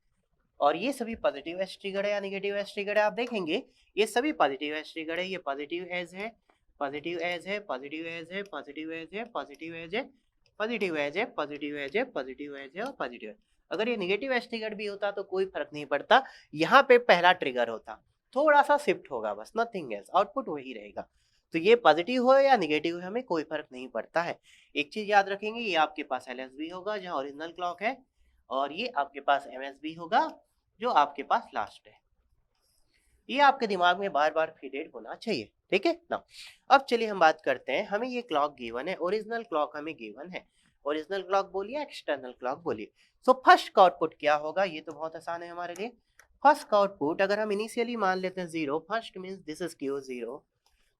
और ये सभी पॉजिटिव एज ट्रिगर है या नेगेटिव एज ट्रिगर है, आप देखेंगे ये सभी पॉजिटिव एज ट्रिगर है। ये पॉजिटिव एज है, पॉजिटिव एज है, पॉजिटिव एज है, पॉजिटिव एज है, पॉजिटिव एज है, पॉजिटिव एज है, पॉजिटिव एज है, पॉजिटिव एज है और पॉजिटिव एज। अगर ये नेगेटिव एज ट्रिगर भी होता तो कोई फर्क नहीं पड़ता, यहाँ पे पहला ट्रिगर होता, थोड़ा सा शिफ्ट होगा बस, नथिंग एल्स, आउटपुट वही रहेगा। तो ये पॉजिटिव हो या नेगेटिव हो हमें कोई फर्क नहीं पड़ता है। एक चीज याद रखेंगे, ये आपके पास एलएसबी होगा जहाँ ओरिजिनल क्लॉक है, और ये आपके पास एमएसबी होगा जो आपके पास लास्ट है। ये आपके दिमाग में बार बार फीडेड होना चाहिए, ठीक है ना। अब चलिए हम बात करते हैं, हमें ये क्लॉक गिवन है, ओरिजिनल क्लॉक हमें गिवन है। ओरिजिनल क्लॉक बोलिए, एक्सटर्नल क्लॉक बोलिए। सो फर्स्ट का आउटपुट क्या होगा, ये तो बहुत आसान है हमारे लिए। फर्स्ट का आउटपुट अगर हम इनिशियली मान लेते हैं 0, first means this is Q 0,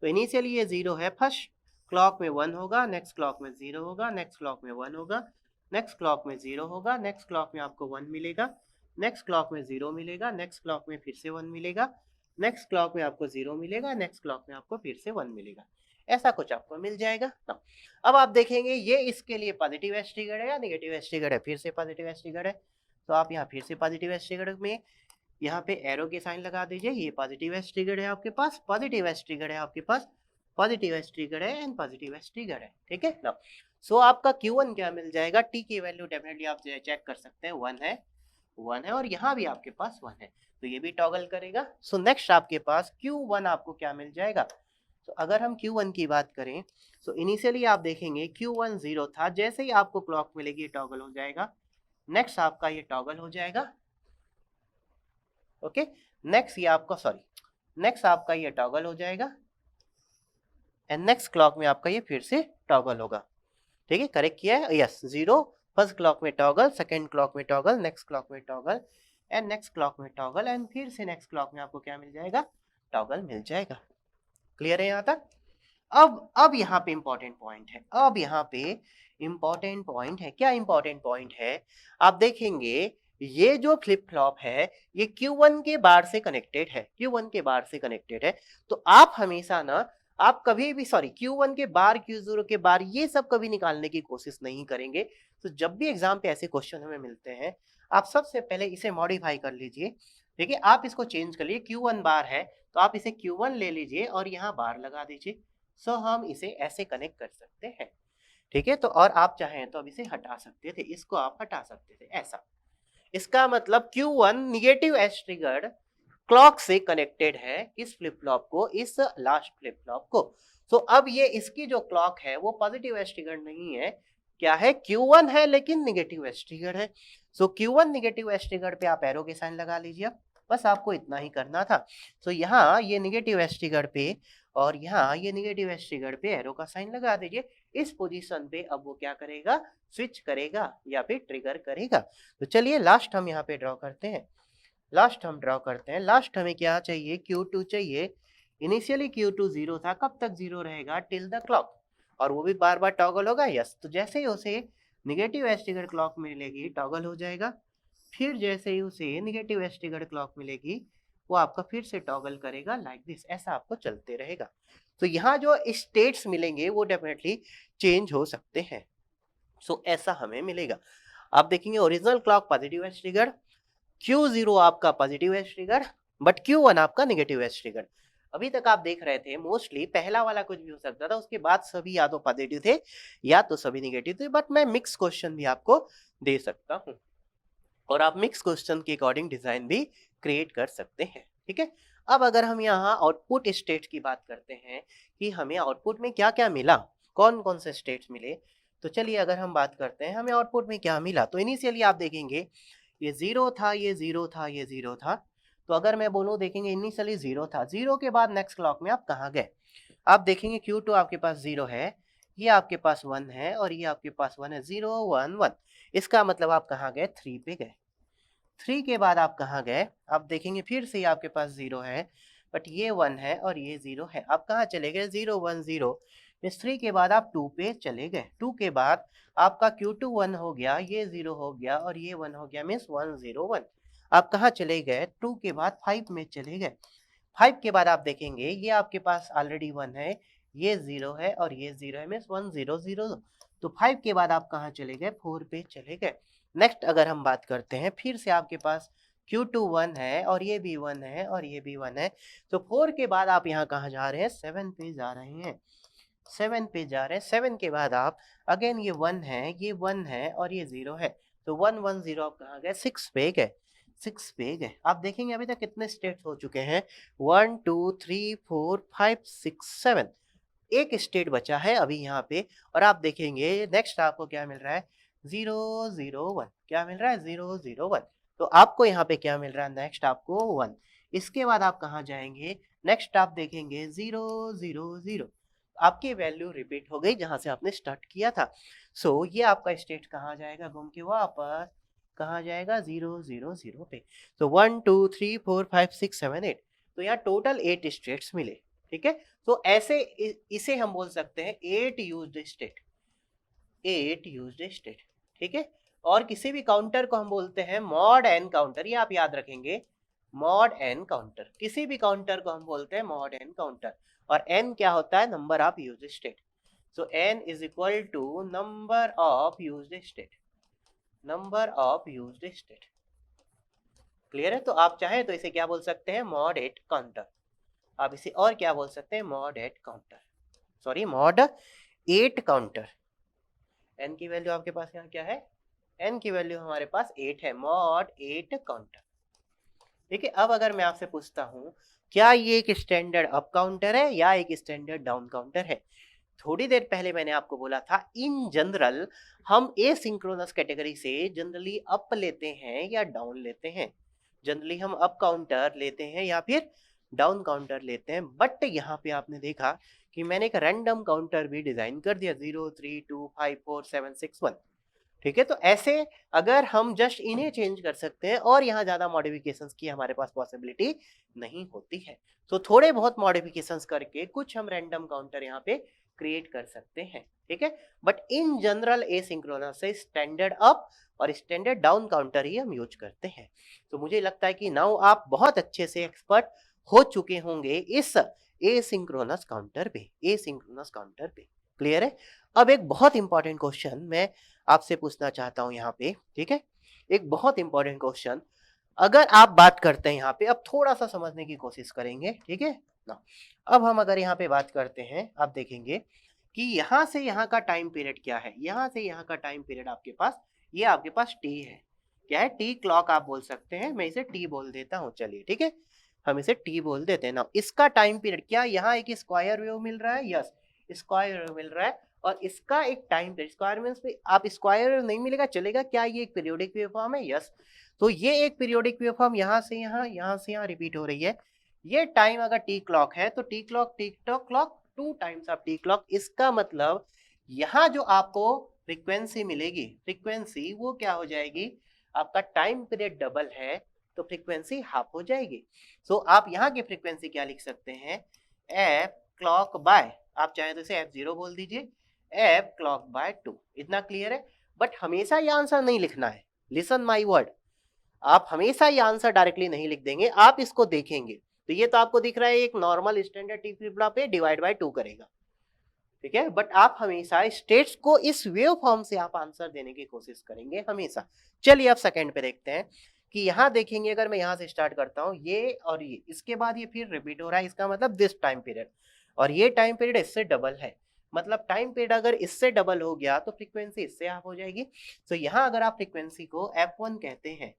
तो इनिशियली ये 0 है, फर्स्ट क्लॉक में 1 होगा, नेक्स्ट क्लॉक में 0 होगा, नेक्स्ट क्लॉक में 1 होगा, नेक्स्ट क्लॉक में 0 होगा, नेक्स्ट क्लॉक में आपको 1 मिलेगा, नेक्स्ट क्लॉक में 0 मिलेगा, नेक्स्ट क्लॉक में फिर से 1 मिलेगा, नेक्स्ट क्लॉक में आपको 0 मिलेगा, नेक्स्ट क्लॉक में आपको फिर से 1 मिलेगा, ऐसा कुछ आपको मिल जाएगा ना। अब आप देखेंगे ये इसके लिए पॉजिटिव एज ट्रिगर है या नेगेटिव एज ट्रिगर है, फिर से पॉजिटिव एज ट्रिगर है, तो आप यहाँ फिर से पॉजिटिव एज ट्रिगर में यहाँ पे एरो के साइन लगा दीजिए। ये पॉजिटिव एज ट्रिगर है आपके पास, पॉजिटिव एज ट्रिगर है आपके पास, पॉजिटिव एज ट्रिगर है एंड पॉजिटिव एज ट्रिगर है, ठीक है ना। सो आपका Q1 क्या मिल जाएगा, टी की वैल्यू डेफिनेटली आप चेक कर सकते हैं, 1 है, 1 है, और यहाँ भी आपके पास 1 है, तो ये भी टॉगल करेगा। सो नेक्स्ट आपके पास Q1 आपको क्या मिल जाएगा। तो अगर हम Q1 की बात करें, तो इनिशियली आप देखेंगे Q1 0 था, जैसे ही आपको क्लॉक मिलेगी टॉगल हो जाएगा, नेक्स्ट आपका ये टॉगल हो जाएगा, ओके, नेक्स्ट ये आपका नेक्स्ट आपका ये टॉगल हो जाएगा, एंड नेक्स्ट क्लॉक में आपका ये फिर से टॉगल होगा, ठीक है, करेक्ट किया है, यस 0 फर्स्ट क्लॉक में टॉगल, सेकंड क्लॉक में टॉगल, नेक्स्ट क्लॉक में टॉगल, एंड नेक्स्ट क्लॉक में टॉगल, एंड फिर से नेक्स्ट क्लॉक में आपको क्या मिल जाएगा, टॉगल मिल जाएगा। क्लियर है यहाँ तक। अब यहाँ पे इंपॉर्टेंट पॉइंट है, अब यहाँ पे इंपॉर्टेंट पॉइंट है, क्या इंपॉर्टेंट पॉइंट है, आप देखेंगे ये जो फ्लिप फ्लॉप है ये Q1 के बार से कनेक्टेड है, Q1 के बार से कनेक्टेड है, तो आप हमेशा ना, आप कभी भी Q1 के बार, Q0 के बार, ये सब कभी निकालने की कोशिश नहीं करेंगे। तो जब भी एग्जाम पे ऐसे क्वेश्चन हमें मिलते हैं, आप सबसे पहले इसे मॉडिफाई कर लीजिए, ठीक है, आप इसको चेंज कर लीजिए, Q1 बार है तो आप इसे Q1 ले लीजिए और यहाँ बार लगा दीजिए। सो हम इसे ऐसे कनेक्ट कर सकते हैं, ठीक है, तो और आप चाहें तो अब इसे हटा सकते थे, इसको आप हटा सकते थे ऐसा। इसका मतलब Q1 negative edge triggered clock से कनेक्टेड है इस फ्लिप फ्लॉप को, इस लास्ट फ्लिप फ्लॉप को। सो अब ये इसकी जो क्लॉक है वो पॉजिटिव एज ट्रिगर्ड नहीं है, क्या है, Q1 है लेकिन निगेटिव एज ट्रिगर्ड है। सो Q1 निगेटिव एज ट्रिगर्ड पे आप एरो के साइन लगा लीजिए, बस आपको इतना ही करना था। सो यहाँ ये निगेटिव एज ट्रिगर्ड पे और यहाँ ये निगेटिव एज ट्रिगर्ड पे एरो का साइन लगा दीजिए। इस पोजीशन पे अब वो क्या करेगा, स्विच करेगा या फिर ट्रिगर करेगा। तो चलिए लास्ट हम यहाँ पे ड्रॉ करते हैं, लास्ट हम ड्रॉ करते हैं। लास्ट हमें क्या चाहिए, Q2 चाहिए। इनिशियली Q2 0 था, कब तक 0 रहेगा, टिल द क्लॉक, और वो भी बार बार टॉगल होगा, यस। तो जैसे ही उसे निगेटिव एज ट्रिगर क्लॉक मिलेगी टॉगल हो जाएगा, फिर जैसे ही उसे निगेटिव एज ट्रिगर क्लॉक मिलेगी वो आपका फिर से टॉगल करेगा, लाइक दिस, ऐसा आपको चलते रहेगा। तो यहाँ जो स्टेट्स मिलेंगे वो डेफिनेटली चेंज हो सकते हैं। सो ऐसा हमें मिलेगा। आप देखेंगे original clock positive edge trigger, Q0 आपका positive edge trigger, but Q1 आपका नेगेटिव एज ट्रिगर। अभी तक आप देख रहे थे मोस्टली पहला वाला कुछ भी हो सकता था, उसके बाद सभी या तो पॉजिटिव थे या तो सभी नेगेटिव थे, बट मैं मिक्स क्वेश्चन भी आपको दे सकता हूँ और आप मिक्स क्वेश्चन के अकॉर्डिंग डिजाइन भी क्रिएट कर सकते हैं, ठीक है। अब अगर हम यहाँ आउटपुट स्टेट की बात करते हैं कि हमें आउटपुट में क्या क्या मिला, कौन कौन से स्टेट्स मिले, तो चलिए अगर हम बात करते हैं हमें आउटपुट में क्या मिला, तो इनिशियली आप देखेंगे ये 0 था, ये 0 था, ये 0 था, तो अगर मैं बोलूँ देखेंगे इनिशियली 0 था, 0 के बाद नेक्स्ट क्लॉक में आप कहाँ गए? आप देखेंगे Q2 आपके पास 0 है, ये आपके पास 1 है और ये आपके पास 1 है, 0 1 1। इसका मतलब आप कहाँ गए? 3 पे गए। 3 के बाद आप कहाँ गए? आप देखेंगे फिर से आपके पास 0 है, बट ये 1 है और ये 0 है। आप कहाँ चले गए? 0 1 0। इस 3 के बाद आप 2 पे चले गए। 2 के बाद आपका Q2 1 हो गया, ये 0 हो गया और ये 1 हो गया, मीन्स 1 0 1। आप कहाँ चले गए? 2 के बाद 5 में चले गए। 5 के बाद आप देखेंगे ये आपके पास ऑलरेडी 1 है, ये 0 है और ये 0 है, मीन्स 1 0 0। तो 5 के बाद आप कहाँ चले गए? 4 पे चले गए। नेक्स्ट अगर हम बात करते हैं, फिर से आपके पास Q2 1 है और ये भी 1 है और ये भी 1 है। तो 4 के बाद आप यहाँ कहाँ जा रहे हैं? 7 पे जा रहे हैं। 7 पे जा रहे हैं। 7 के बाद आप अगेन ये 1 है, ये 1 है और ये 0 है। तो 1 1 0 आप कहाँ गए? 6 पे गए। 6 पे गए। आप देखेंगे अभी तक कितने स्टेट्स हो चुके हैं? 1 2 3 4 5 6 7। एक स्टेट बचा है अभी यहाँ पे और आप देखेंगे नेक्स्ट आपको क्या मिल रहा है? 0 0 1। क्या मिल रहा है? 0 0 1। तो आपको यहाँ पे क्या मिल रहा है? नेक्स्ट आपको 1। इसके बाद आप कहाँ जाएंगे? नेक्स्ट आप देखेंगे 0 0 0। आपकी वैल्यू रिपीट हो गई जहां से आपने स्टार्ट किया था। सो ये आपका स्टेट कहाँ जाएगा? घूम के वापस कहाँ जाएगा? 0 0 0 पे। तो 1 2 3 4 5 6 7 8। तो यहाँ टोटल 8 स्टेट्स मिले। ठीक है, तो ऐसे इसे हम बोल सकते हैं 8 यूज्ड स्टेट। 8 used state. ठीक है, और किसी भी काउंटर को हम बोलते हैं मॉड एन काउंटर। ये आप याद रखेंगे, मॉड एन काउंटर। किसी भी काउंटर को हम बोलते हैं मॉड एन काउंटर। और एन क्या होता है? Number of used state. So N is equal to number of used state. Number of used state. Clear है? तो आप चाहे तो इसे क्या बोल सकते हैं? Mod 8 counter. आप इसे और क्या बोल सकते हैं? Mod 8 counter, sorry mod 8 counter. N की वैल्यू आपके पास यहाँ क्या है? एन की वैल्यू हमारे पास 8 है, मॉड 8 काउंटर। ठीक है, अब अगर मैं आपसे पूछता हूँ क्या ये एक स्टैंडर्ड अप काउंटर है या एक स्टैंडर्ड डाउन काउंटर है? थोड़ी देर पहले मैंने आपको बोला था इन जनरल हम एसिंक्रोनस कैटेगरी से जनरली अप लेते हैं या डाउन लेते हैं। जनरली हम अप काउंटर लेते हैं या फिर डाउन काउंटर लेते हैं। बट यहाँ पे आपने देखा कि मैंने एक रैंडम काउंटर भी डिजाइन कर दिया, 0 3 2 5 4 7 6 1। ठीक है, तो ऐसे अगर हम जस्ट इन्हें चेंज कर सकते हैं और यहाँ ज्यादा मॉडिफिकेशंस की हमारे पास पॉसिबिलिटी नहीं होती है। तो थोड़े बहुत मॉडिफिकेशंस करके कुछ हम रैंडम काउंटर यहाँ पे क्रिएट कर सकते हैं। ठीक है, बट इन जनरल एसिंक्रोनस से स्टैंडर्ड अप और स्टैंडर्ड डाउन काउंटर ही हम यूज करते हैं। तो मुझे लगता है कि नाउ आप बहुत अच्छे से एक्सपर्ट हो चुके होंगे इस एसिंक्रोनस काउंटर पे। एसिंक्रोनस काउंटर पे क्लियर है? अब एक बहुत इंपॉर्टेंट क्वेश्चन मैं आपसे पूछना चाहता हूं यहाँ पे। ठीक है, एक बहुत इंपॉर्टेंट क्वेश्चन अगर आप बात करते हैं यहाँ पे, अब थोड़ा सा समझने की कोशिश करेंगे। ठीक है ना, अब हम अगर यहाँ पे बात करते हैं, आप देखेंगे कि यहाँ से यहाँ का टाइम पीरियड क्या है। यहाँ से यहाँ का टाइम पीरियड आपके पास, ये आपके पास टी है। क्या है? टी क्लॉक आप बोल सकते हैं, मैं इसे टी बोल देता हूँ। चलिए ठीक है, हम इसे टी बोल देते हैं ना। इसका टाइम पीरियड क्या? यहाँ एक स्क्वायर वेव मिल रहा है, यस स्क्वायर वेव मिल रहा है, और इसका एक टाइम पीरियड, स्क्वायर मींस आप स्क्वायर वेव नहीं मिलेगा चलेगा, क्या ये एक पीरियोडिक वेव फॉर्म है? यस। तो ये एक पीरियोडिक वेव फॉर्म यहाँ से यहाँ रिपीट हो रही है। ये टाइम अगर टी क्लॉक है तो T clock 2 times of T clock. इसका मतलब यहाँ जो आपको फ्रीक्वेंसी मिलेगी, फ्रीक्वेंसी वो क्या हो जाएगी? आपका टाइम पीरियड डबल है तो फ्रीक्वेंसी हाफ हो जाएगी। सो आप यहाँ की फ्रीक्वेंसी क्या लिख सकते हैं? एफ क्लॉक बाय, आप चाहे तो इसे एफ 0 बोल दीजिए, एफ क्लॉक बाय 2। इतना क्लियर है? बट हमेशा ये आंसर नहीं लिखना है, लिसन माई वर्ड। आप हमेशा ये आंसर डायरेक्टली नहीं लिख देंगे, आप इसको देखेंगे। तो ये तो आपको दिख रहा है एक normal standard T flip flop पे डिवाइड बाय 2 करेगा। ठीक है, बट आप हमेशा स्टेट्स को इस वेव फॉर्म से आप आंसर देने की कोशिश करेंगे हमेशा। चलिए अब सेकंड पे देखते हैं कि यहाँ देखेंगे अगर मैं यहाँ से स्टार्ट करता हूँ ये और ये, इसके बाद ये फिर रिपीट हो रहा है, इसका मतलब दिस टाइम पीरियड, और ये टाइम पीरियड इससे डबल है। मतलब टाइम पीरियड अगर इससे डबल हो गया तो फ्रीक्वेंसी इससे हाफ हो जाएगी। तो यहाँ अगर आप फ्रीक्वेंसी को f1 कहते हैं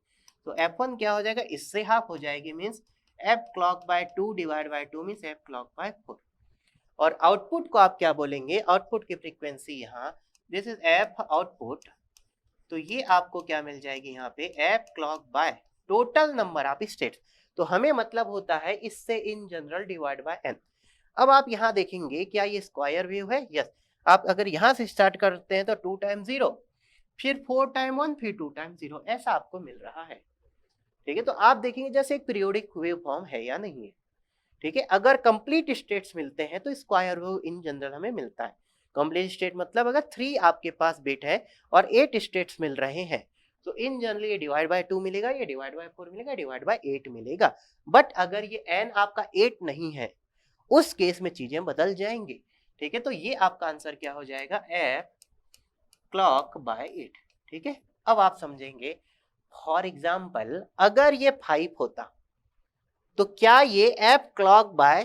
तो f1 क्या हो जाएगा? इससे हाफ हो जाएगी, means f clock by 2 divide by 2 means f clock by 4। और आउटपुट को आप क्या बोलेंगे? आउटपुट की फ्रीक्वेंसी यहाँ दिस इज f आउटपुट, तो ये आपको क्या मिल जाएगी यहाँ पे? f clock by total number of states. तो हमें मतलब होता है इससे in general divide by n। अब आप यहाँ देखेंगे क्या ये स्क्वायर वेव है? यस। आप अगर यहाँ से स्टार्ट करते हैं तो 2 टाइम 0, फिर 4 टाइम 1, फिर 2 टाइम 0, ऐसा आपको मिल रहा है। ठीक है, तो आप देखेंगे जैसे एक पीरियोडिक वेव फॉर्म है या नहीं है। ठीक है, अगर कंप्लीट स्टेट्स मिलते हैं तो स्क्वायर वेव इन जनरल हमें मिलता है। कंप्लीट स्टेट मतलब अगर 3 आपके पास बिट है और 8 स्टेट्स मिल रहे हैं तो इन जनरल ये डिवाइड बाय 2 मिलेगा, ये डिवाइड बाय 4 मिलेगा, डिवाइड बाय 8 मिलेगा। बट अगर ये n आपका 8 नहीं है उस केस में चीजें बदल जाएंगी। ठीक है, तो ये आपका आंसर क्या हो जाएगा? f clock by 8। ठीक है, अब आप समझेंगे फॉर एग्जाम्पल अगर ये 5 होता तो क्या ये f क्लॉक बाय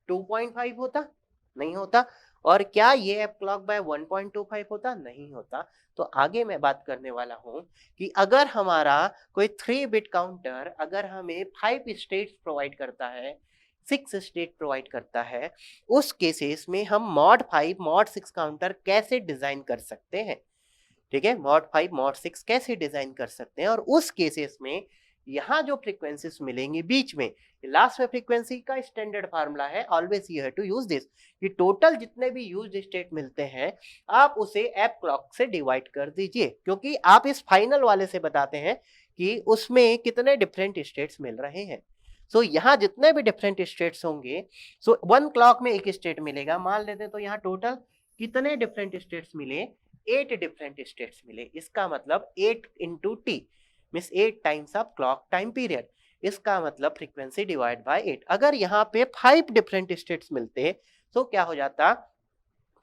2.5 होता? नहीं होता। और क्या ये f क्लॉक बाय 1.25 होता? नहीं होता। तो आगे मैं बात करने वाला हूं कि अगर हमारा कोई 3 बिट काउंटर अगर हमें 5 स्टेट्स प्रोवाइड करता है, 6 स्टेट प्रोवाइड करता है, उस केसेस में हम मॉड 5 मॉड 6 काउंटर कैसे डिजाइन कर सकते हैं। ठीक है, मॉड 5 मॉड 6 कैसे डिजाइन कर सकते हैं। और उस केसेस में यहाँ जो फ्रीक्वेंसीज मिलेंगी बीच में, लास्ट में फ्रीक्वेंसी का स्टैंडर्ड फार्मूला है, always you have to use this, कि टोटल जितने भी यूज्ड स्टेट मिलते हैं आप उसे एफ क्लॉक से डिवाइड कर दीजिए, क्योंकि आप इस फाइनल वाले से बताते हैं कि उसमें कितने डिफरेंट स्टेट्स मिल रहे हैं। सो यहाँ जितने भी डिफरेंट स्टेट्स होंगे, सो 1 क्लॉक में एक स्टेट मिलेगा, मान लेते हैं, तो यहाँ टोटल कितने डिफरेंट स्टेट्स मिले? 8 डिफरेंट स्टेट्स मिले। इसका मतलब 8 into T means 8 times of clock time period. इसका मतलब फ्रीक्वेंसी डिवाइड बाय 8। अगर यहाँ पे 5 डिफरेंट स्टेट्स मिलते तो क्या हो जाता?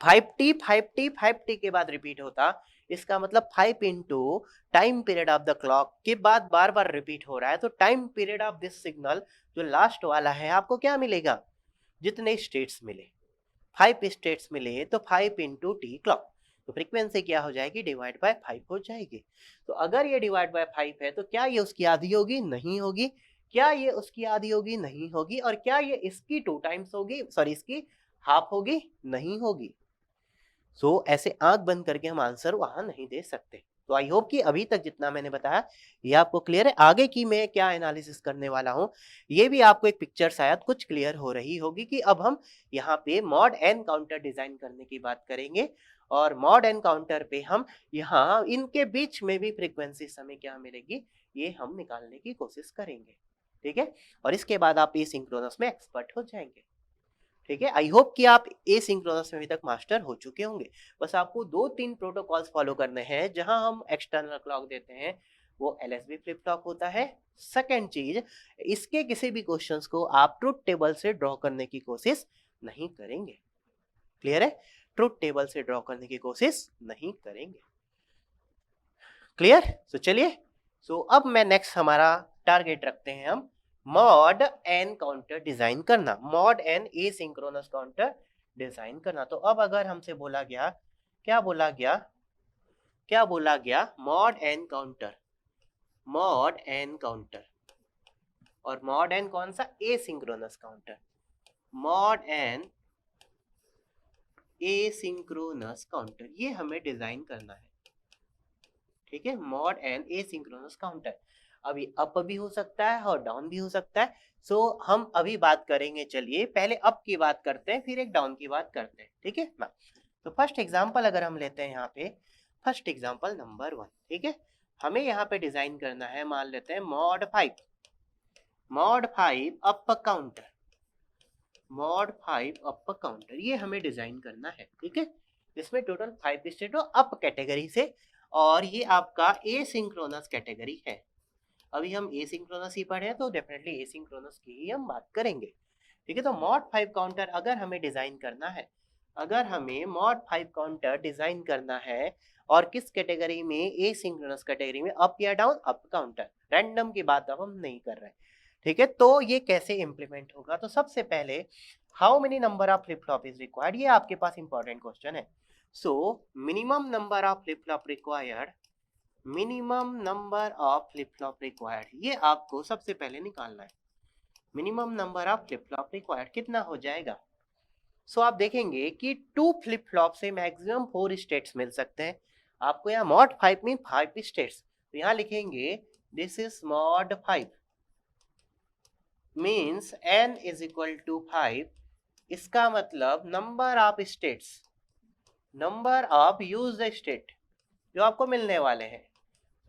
5t 5t 5t के बाद रिपीट होता। इसका मतलब 5 into time period of the clock के बाद बार बार रिपीट हो रहा है, तो time period of this signal जो लास्ट वाला है आपको क्या मिलेगा? जितने स्टेट्स मिले, 5 स्टेट्स मिले तो 5 इंटू टी क्लॉक, तो फ्रीक्वेंसी क्या हो जाएगी? डिवाइड बाय 5 हो जाएगी। तो अगर ये डिवाइड बाय 5 है तो क्या ये उसकी आधी होगी? नहीं होगी। क्या ये उसकी आधी होगी? नहीं होगी। और क्या ये इसकी 2 टाइम्स होगी? सॉरी, इसकी हाफ होगी? नहीं होगी। सो ऐसे आंख बंद करके हम आंसर वहां नहीं दे सकते। तो आई होप कि अभी तक जितना मैंने बताया ये आपको क्लियर है। आगे की मैं क्या एनालिसिस करने वाला हूँ ये भी आपको एक पिक्चर शायद कुछ क्लियर हो रही होगी कि अब हम यहाँ पे मॉड एन काउंटर डिजाइन करने की बात करेंगे, और मॉड एन काउंटर पे हम यहाँ इनके बीच में भी फ्रीक्वेंसी हमें क्या मिलेगी ये हम निकालने की कोशिश करेंगे। ठीक है, और इसके बाद आप एसिंक्रोनस में एक्सपर्ट हो जाएंगे। ठीक है, आई होप कि आप एसिंक्रोनस में अभी तक मास्टर हो चुके होंगे। बस आपको 2-3 प्रोटोकॉल्स फॉलो करने हैं। जहां हम एक्सटर्नल क्लॉक देते हैं वो एलएसबी फ्लिप फ्लॉप होता है। सेकंड चीज, इसके किसी भी क्वेश्चंस को आप ट्रुथ टेबल से ड्रॉ करने की कोशिश नहीं करेंगे। क्लियर है? ट्रुथ टेबल से ड्रॉ करने की कोशिश नहीं करेंगे। क्लियर? तो चलिए, सो अब मैं नेक्स्ट हमारा टारगेट रखते हैं हम मॉड एन काउंटर डिजाइन करना, mod N asynchronous counter design करना। तो अब अगर हमसे बोला गया, क्या बोला गया? क्या बोला गया? Mod N counter, mod N counter, और मॉड एन कौन सा? Asynchronous counter, mod N asynchronous counter, ये हमें डिजाइन करना है। ठीक है, मॉड एन एसिंक्रोनस काउंटर। अभी अप भी हो सकता है और डाउन भी हो सकता है। सो हम अभी बात करेंगे, चलिए पहले अप की बात करते हैं फिर एक डाउन की बात करते हैं। ठीक है ना, तो फर्स्ट एग्जांपल अगर हम लेते हैं यहाँ पे, फर्स्ट एग्जांपल नंबर 1। ठीक है, हमें यहाँ पे डिजाइन करना है, मान लेते हैं mod 5, mod 5 up counter, mod 5 up counter, ये हमें डिजाइन करना है। ठीक है, इसमें टोटल 5 स्टेट अप कैटेगरी से, और ये आपका एसिंक्रोनस कैटेगरी है। अभी हम एसिंक्रोनस ही पढ़े हैं तो डेफिनेटली एसिंक्रोनस की ही हम बात करेंगे। ठीक है, तो मॉड 5 काउंटर अगर हमें डिजाइन करना है, अगर हमें मॉड 5 काउंटर डिजाइन करना है, और किस कैटेगरी में? एसिंक्रोनस कैटेगरी में। अप या डाउन? अप काउंटर, रैंडम की बात अब हम नहीं कर रहे। ठीक है, तो ये कैसे इंप्लीमेंट होगा? तो सबसे पहले how many number of flip flop is required, ये आपके पास इंपॉर्टेंट क्वेश्चन है। So minimum number of flip flop required, minimum number of flip flop required, ये आपको सबसे पहले निकालना है। Minimum number of flip flop required कितना हो जाएगा? सो आप देखेंगे कि 2 फ्लिप फ्लॉप से मैक्सिमम 4 स्टेट्स मिल सकते हैं। आपको यहाँ मॉड 5 में 5 स्टेट्स, तो यहाँ लिखेंगे this is mod 5, means n is equal to 5, इसका मतलब number of states, number of use state जो आपको मिलने वाले हैं,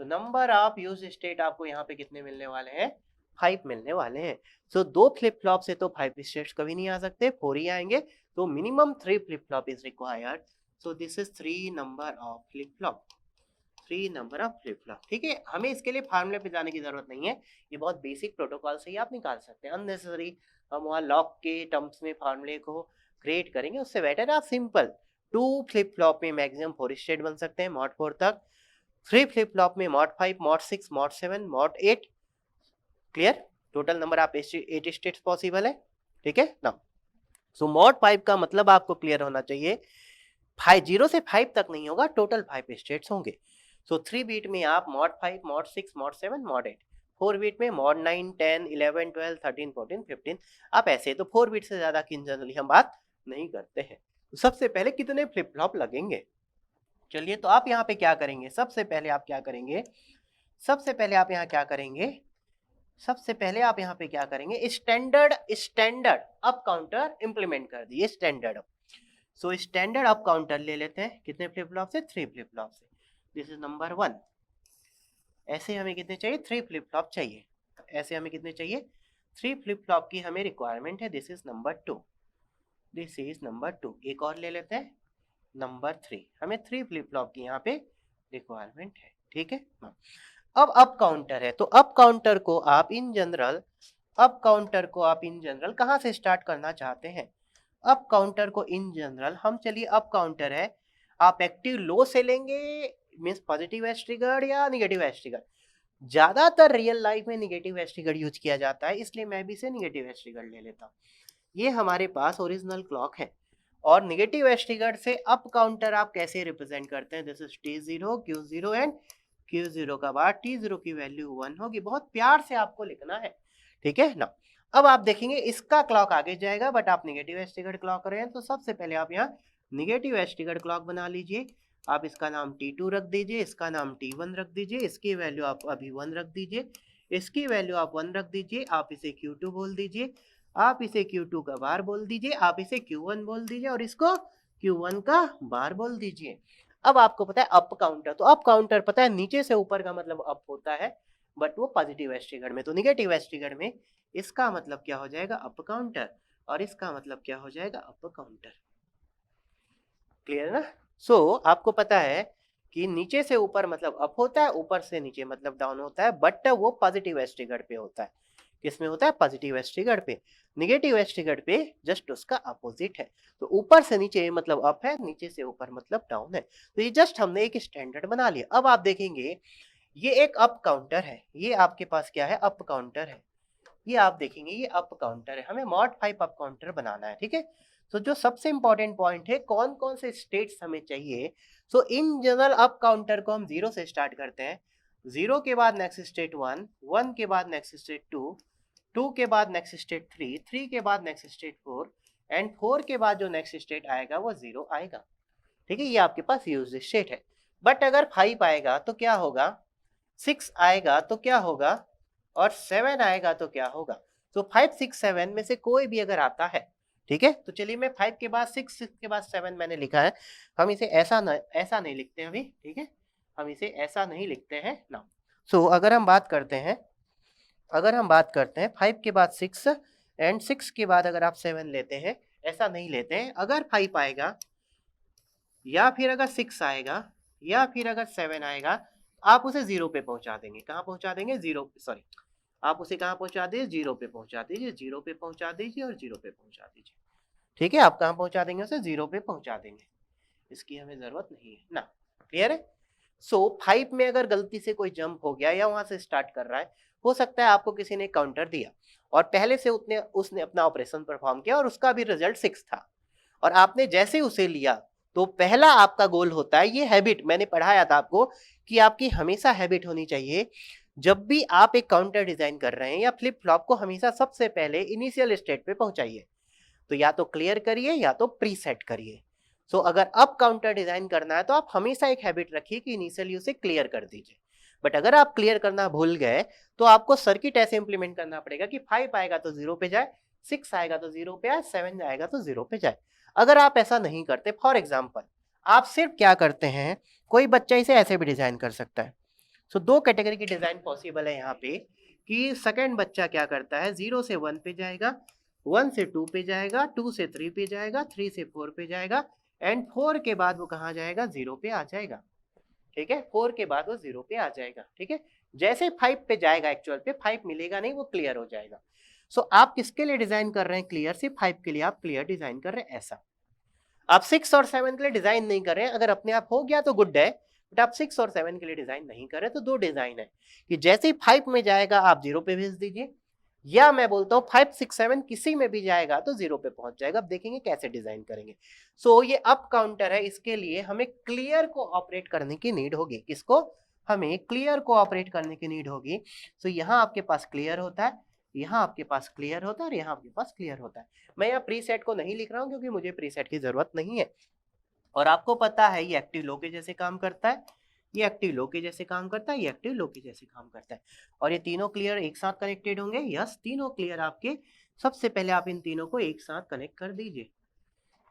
तो नंबर ऑफ यूज स्टेट आपको यहाँ पे कितने मिलने वाले हैं, 5 मिलने वाले हैं। सो दो फ्लिप फ्लॉप से तो 5 स्टेट्स कभी नहीं आ सकते, 4 ही आएंगे, तो minimum 3 flip flop is required. So this is 3 number of flip flop, 3 number of flip flop. ठीक है, हमें इसके लिए फार्मूले पे जाने की जरूरत नहीं है, ये बहुत बेसिक प्रोटोकॉल से ही आप निकाल सकते हैं। अननेसेसरी हम वहाँ लॉग के टर्म्स में फार्मूले को क्रिएट करेंगे, उससे बेटर आप सिंपल 2 फ्लिप फ्लॉप में मैक्सिमम 4 स्टेट बन सकते हैं, मॉड 4 तक, 3 फ्लिप फ्लॉप में mod 5, mod 6, mod 7, mod 8। Clear, total number आप 8 स्टेट्स पॉसिबल है। ठीक है ना। सो मॉड 5 का मतलब आपको क्लियर होना चाहिए, 0 से 5 तक नहीं होगा, टोटल 5 स्टेट्स होंगे। सो 3 बीट में आप mod 5, mod 6, mod 7, mod 8, 4 bit में मॉड 9, 10, 11, 12, 13, 14, 15। आप ऐसे तो 4 बीट से ज्यादा की जनरली हम बात नहीं करते हैं। तो सबसे पहले कितने फ्लिप फ्लॉप लगेंगे, चलिए तो आप यहाँ पे क्या करेंगे, सबसे पहले आप क्या करेंगे, सबसे पहले आप यहाँ क्या करेंगे, सबसे पहले आप यहाँ पे क्या करेंगे, स्टैंडर्ड अप काउंटर इंप्लीमेंट कर दिए, standard up. So standard up counter ले लेते हैं, कितने फ्लिप फ्लॉप से, 3 फ्लिप फ्लॉप से। This is number 1। ऐसे हमें कितने चाहिए, 3 फ्लिप फ्लॉप चाहिए, ऐसे हमें कितने चाहिए, 3 फ्लिप फ्लॉप की हमें रिक्वायरमेंट है। This is number 2, this is number 2। एक और ले लेते हैं, नंबर 3, हमें 3 फ्लिप फ्लॉप की यहाँ पे रिक्वायरमेंट है। ठीक है, अब अप काउंटर है, तो अप काउंटर को आप इन जनरल, अप काउंटर को आप इन जनरल कहाँ से स्टार्ट करना चाहते हैं, अप काउंटर को इन जनरल हम, चलिए अप काउंटर है, आप एक्टिव लो से लेंगे, मीन्स पॉजिटिव एज ट्रिगर या निगेटिव एज ट्रिगर। ज्यादातर रियल लाइफ में निगेटिव एज ट्रिगर यूज किया जाता है, इसलिए मैं भी इसे निगेटिव एज ट्रिगर ले लेता हूँ। ये हमारे पास ओरिजिनल क्लॉक है, और निगेटिव एज ट्रिगर से अप काउंटर आप कैसे रिप्रेजेंट करते हैं, this is T0, Q0 and Q0 का बाद T0 की वैल्यू 1 होगी। बहुत प्यार से आपको लिखना है, ठीक है ना। अब आप देखेंगे इसका क्लॉक आगे जाएगा, बट आप निगेटिव एज ट्रिगर्ड क्लॉक कर रहे हैं, तो सबसे पहले आप यहाँ निगेटिव एज ट्रिगर्ड क्लॉक बना लीजिए। आप इसका नाम T2 रख दीजिए, इसका नाम T1 रख दीजिए, इसकी वैल्यू आप अभी 1 रख दीजिए, इसकी वैल्यू आप 1 रख दीजिए, आप इसे Q2 बोल दीजिए, आप इसे Q2 का बार बोल दीजिए, आप इसे Q1 बोल दीजिए, और इसको Q1 का बार बोल दीजिए। अब आपको पता है अप काउंटर, तो अप काउंटर पता है नीचे से ऊपर का मतलब अप होता है, बट वो पॉजिटिव एज ट्रिगर में, तो निगेटिव एज ट्रिगर में इसका मतलब क्या हो जाएगा, अप काउंटर, और इसका मतलब क्या हो जाएगा, अप काउंटर। क्लियर ना। सो आपको पता है कि नीचे से ऊपर मतलब अप होता है, ऊपर से नीचे मतलब डाउन होता है, बट वो पॉजिटिव एज ट्रिगर पे होता है। किसमें होता है, पॉजिटिव एज ट्रिगर पे। निगेटिव एज ट्रिगर पे जस्ट उसका अपोजिट है, तो ऊपर से नीचे मतलब अप है, नीचे से ऊपर मतलब डाउन है। तो ये जस्ट हमने एक स्टैंडर्ड बना लिया। अब आप देखेंगे ये एक अप काउंटर है, ये आपके पास क्या है, अप काउंटर है, ये आप देखेंगे ये अप काउंटर है, हमें मॉड 5 अप काउंटर बनाना है। ठीक है, तो जो सबसे इंपॉर्टेंट पॉइंट है, कौन कौन से स्टेट्स हमें चाहिए। सो इन जनरल अप काउंटर को हम 0 से स्टार्ट करते हैं, 0 के बाद नेक्स्ट स्टेट 1, 1 के बाद नेक्स्ट स्टेट 2, 2 के बाद नेक्स्ट स्टेट 3, 3 के बाद नेक्स्ट स्टेट 4, एंड 4 के बाद जो नेक्स्ट स्टेट आएगा वो 0 आएगा। ठीक है, ये आपके पास यूज स्टेट है। बट अगर 5 आएगा तो क्या होगा, 6 आएगा तो क्या होगा, और 7 आएगा तो क्या होगा। तो 5, 6, 7 में से कोई भी अगर आता है, ठीक है, तो चलिए मैं 5 के बाद 6, 6 के बाद 7 मैंने लिखा है, हम इसे ऐसा नहीं लिखते हैं अभी। ठीक है, हम इसे ऐसा नहीं लिखते हैं ना। सो अगर हम बात करते हैं, 5 के बाद 6 एंड 6 के बाद अगर आप 7 लेते हैं, ऐसा नहीं लेते हैं। अगर 5 आएगा या फिर अगर 6 आएगा या फिर अगर 7 आएगा, आप उसे 0 पे पहुंचा देंगे। कहाँ पहुंचा देंगे, 0, सॉरी, आप उसे कहाँ पहुंचा दीजिए, 0 पे पहुंचा दीजिए, 0 पे पहुंचा दीजिए और 0 पे पहुंचा दीजिए। ठीक है, आप कहाँ पहुंचा देंगे, उसे 0 पे पहुंचा देंगे, इसकी हमें जरूरत नहीं है ना। क्लियर है। सो 5 में अगर गलती से कोई जंप हो गया या वहां से स्टार्ट कर रहा है, हो सकता है आपको किसी ने काउंटर दिया और पहले से उसने अपना ऑपरेशन परफॉर्म किया और उसका भी रिजल्ट 6 था, और आपने जैसे उसे लिया, तो पहला आपका गोल होता है, ये हैबिट मैंने पढ़ाया था आपको कि आपकी हमेशा हैबिट होनी चाहिए, जब भी आप एक काउंटर डिजाइन कर रहे हैं या फ्लिप फ्लॉप को हमेशा सबसे पहले इनिशियल स्टेट पे पहुंचाइए। तो या तो क्लियर करिए या तो प्रीसेट करिए। सो अगर अब काउंटर डिजाइन करना है तो आप हमेशा एक हैबिट रखिए कि इनिशियली उसे क्लियर कर दीजिए, बट अगर आप क्लियर करना भूल गए तो आपको सर्किट ऐसे इंप्लीमेंट करना पड़ेगा कि 5 आएगा तो 0 पे जाए, 6 आएगा तो 0 पे आए, 7 आएगा तो 0 पे जाए। अगर आप ऐसा नहीं करते, फॉर एग्जाम्पल आप सिर्फ क्या करते हैं, कोई बच्चा इसे ऐसे भी डिजाइन कर सकता है। सो दो कैटेगरी की डिजाइन पॉसिबल है यहाँ पे, कि सेकंड बच्चा क्या करता है, 0 से 1 पे जाएगा, 1 से 2 पे जाएगा, 2 से 3 पे जाएगा, 3 से 4 पे जाएगा, एंड 4 के बाद वो कहाँ जाएगा, 0 पे आ जाएगा। ठीक है, 4 के बाद वो 0 पे आ जाएगा। ठीक है, जैसे 5 पे जाएगा, एक्चुअल पे 5 मिलेगा नहीं, वो क्लियर हो जाएगा। सो आप किसके लिए डिजाइन कर रहे हैं क्लियर, सिर्फ 5 के लिए आप क्लियर डिजाइन कर रहे हैं ऐसा। आप 6 और 7 के लिए डिजाइन नहीं कर रहे हैं, अगर अपने आप हो गया तो गुड है, बट आप 6 और 7 के लिए डिजाइन नहीं कर रहे। तो दो डिजाइन है कि जैसे ही 5 में जाएगा आप 0 पे भेज दीजिए, या मैं बोलता हूँ 5, 6, 7 किसी में भी जाएगा तो 0 पे पहुंच जाएगा। अब देखेंगे कैसे डिजाइन करेंगे। सो ये अप काउंटर है, इसके लिए हमें क्लियर को ऑपरेट करने की नीड होगी। किसको, हमें क्लियर को ऑपरेट करने की नीड होगी। सो यहाँ आपके पास क्लियर होता है, यहाँ आपके पास क्लियर होता है, और यहाँ आपके पास क्लियर होता है। मैं यहाँ प्रीसेट को नहीं लिख रहा हूँ क्योंकि मुझे प्रीसेट की जरूरत नहीं है। और आपको पता है ये एक्टिव लो के जैसे काम करता है, ये एक्टिव लो के जैसे काम करता है, ये एक्टिव लो के जैसे काम करता है। और ये तीनों क्लियर एक साथ कनेक्टेड होंगे। यस, तीनों क्लियर आपके, सबसे पहले आप इन तीनों को एक साथ कनेक्ट कर दीजिए।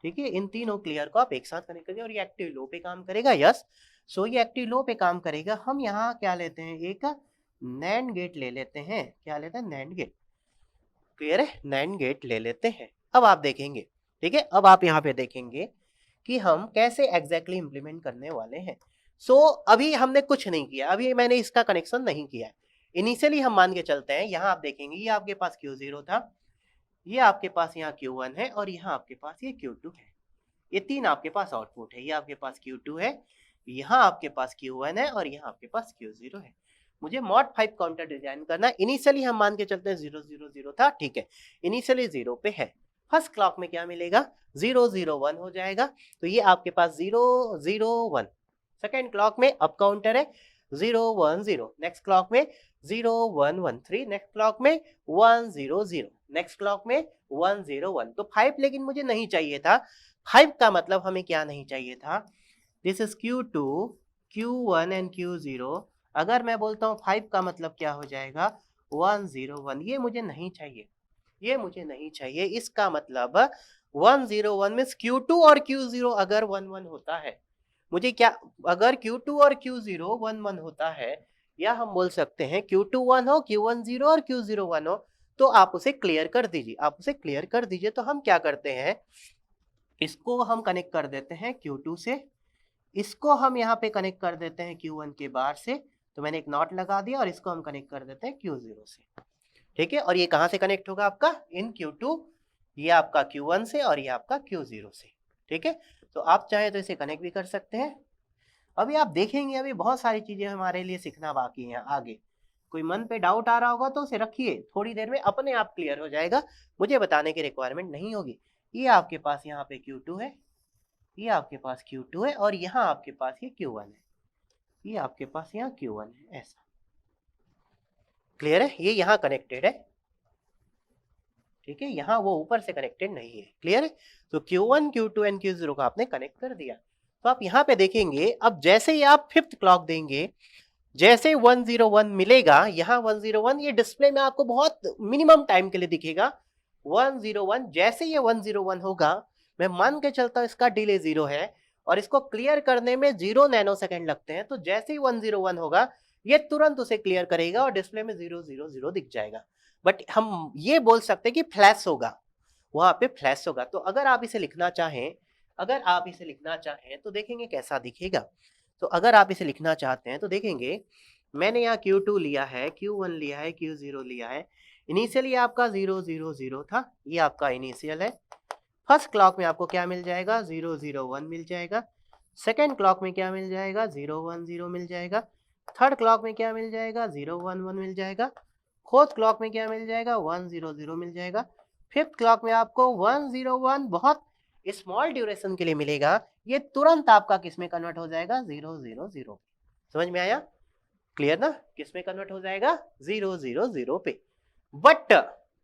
ठीक है, इन तीनों क्लियर को आप एक साथ कनेक्ट करिए और ये एक्टिव लो पे काम करेगा। यस, सो ये एक्टिव लो पे काम करेगा। हम यहाँ क्या लेते हैं, एक नैंड गेट ले लेते हैं। क्या लेते हैं, नैंड गेट। क्लियर है, नैंड गेट ले लेते हैं। अब आप देखेंगे, ठीक है, अब आप यहाँ पे देखेंगे कि हम कैसे एग्जैक्टली इंप्लीमेंट करने वाले हैं। सो अभी हमने कुछ नहीं किया, अभी मैंने इसका कनेक्शन नहीं किया है। इनिशियली हम मान के चलते हैं, यहाँ आप देखेंगे ये आपके पास Q0 था, ये आपके पास यहाँ Q1 है, और यहाँ आपके पास ये Q2 है। ये तीन आपके पास आउटपुट है। ये आपके पास Q2 है, यहाँ आपके पास Q1 है, और यहाँ आपके पास Q0 है। मुझे मॉड 5 काउंटर डिजाइन करना। इनिशियली हम मान के चलते हैं 0 0 0 था, ठीक है, इनिशियली 0 पे है। फर्स्ट क्लॉक में क्या मिलेगा, 0 0 1 हो जाएगा। तो ये आपके पास 0 0 1। सेकेंड क्लॉक में अप काउंटर है 0 1 0, नेक्स्ट क्लॉक में 0 1 1 3, नेक्स्ट क्लॉक में 1 0 0, नेक्स्ट क्लॉक में 1 0 1। तो 5 लेकिन मुझे नहीं चाहिए था। 5 का मतलब हमें क्या नहीं चाहिए था, this is Q2, Q1 and Q0। अगर मैं बोलता हूँ 5 का मतलब क्या हो जाएगा, 1 0 1, ये मुझे नहीं चाहिए, ये मुझे नहीं चाहिए। इसका मतलब 1 0 1 मीन्स Q2 और Q0 अगर 1 1 होता है, मुझे क्या, अगर Q2 और Q0 1 1 होता है, या हम बोल सकते हैं Q2 1 हो, Q1 0 और Q0 1 हो, तो आप उसे क्लियर कर दीजिए, आप उसे क्लियर कर दीजिए। तो हम क्या करते हैं, इसको हम कनेक्ट कर देते हैं Q2 से, इसको हम यहाँ पे कनेक्ट कर देते हैं Q1 के बाहर से। तो मैंने एक नॉट लगा दिया, और इसको हम कनेक्ट कर देते हैं Q0 से। ठीक है, और ये कहाँ से कनेक्ट होगा आपका, इन Q2, ये आपका Q1 से, और ये आपका Q0 से। ठीक है, तो आप चाहे तो इसे कनेक्ट भी कर सकते हैं। अभी आप देखेंगे, अभी बहुत सारी चीजें हमारे लिए सीखना बाकी है आगे। कोई मन पे डाउट आ रहा होगा तो उसे रखिए, थोड़ी देर में अपने आप क्लियर हो जाएगा, मुझे बताने की रिक्वायरमेंट नहीं होगी। ये आपके पास यहाँ पे Q2 है, ये आपके पास Q2 है, और यहाँ आपके पास ये Q1 है, ये आपके पास यहाँ Q1 है, ऐसा। क्लियर है, ये यहाँ कनेक्टेड है। ठीक है, यहाँ वो ऊपर से कनेक्टेड नहीं है। क्लियर है, तो Q1 Q2 एंड Q0 को आपने कनेक्ट कर दिया। तो आप यहाँ पे देखेंगे, अब जैसे ही आप 5th क्लॉक देंगे, जैसे 101 मिलेगा, यहाँ 101, ये डिस्प्ले में आपको बहुत मिनिमम टाइम के लिए दिखेगा 101। जैसे ये 101 होगा, मैं मान के चलता हूँ इसका डिले 0 है, और इसको क्लियर करने में 0 नैनो सेकेंड लगते हैं। तो जैसे ही 101 होगा, ये तुरंत उसे क्लियर करेगा और डिस्प्ले में 0 0 0 दिख जाएगा। बट हम ये बोल सकते हैं कि फ्लैश होगा, वहां पे फ्लैश होगा। तो अगर आप इसे लिखना चाहें, अगर आप इसे लिखना चाहें तो देखेंगे कैसा दिखेगा। तो अगर आप इसे लिखना चाहते हैं तो देखेंगे, मैंने यहाँ Q2 लिया है, Q1 लिया है, Q0 लिया है। इनिशियली आपका 0 0 0 था, ये आपका इनिशियल है। फर्स्ट क्लॉक में आपको क्या मिल जाएगा, 0 0 1 मिल जाएगा। सेकेंड क्लॉक में क्या मिल जाएगा, 0 1 0 मिल जाएगा। थर्ड क्लॉक में क्या मिल जाएगा, 0 1 1 मिल जाएगा। फोर्थ क्लॉक में क्या मिल जाएगा, 1 0 0 मिल जाएगा। फिफ्थ क्लॉक में आपको 1 0 1 बहुत स्मॉल ड्यूरेशन के लिए मिलेगा, ये तुरंत आपका किस में कन्वर्ट हो जाएगा, 0 0 0। समझ में आया, क्लियर ना, किस में कन्वर्ट हो जाएगा, 0 0 0 पे। बट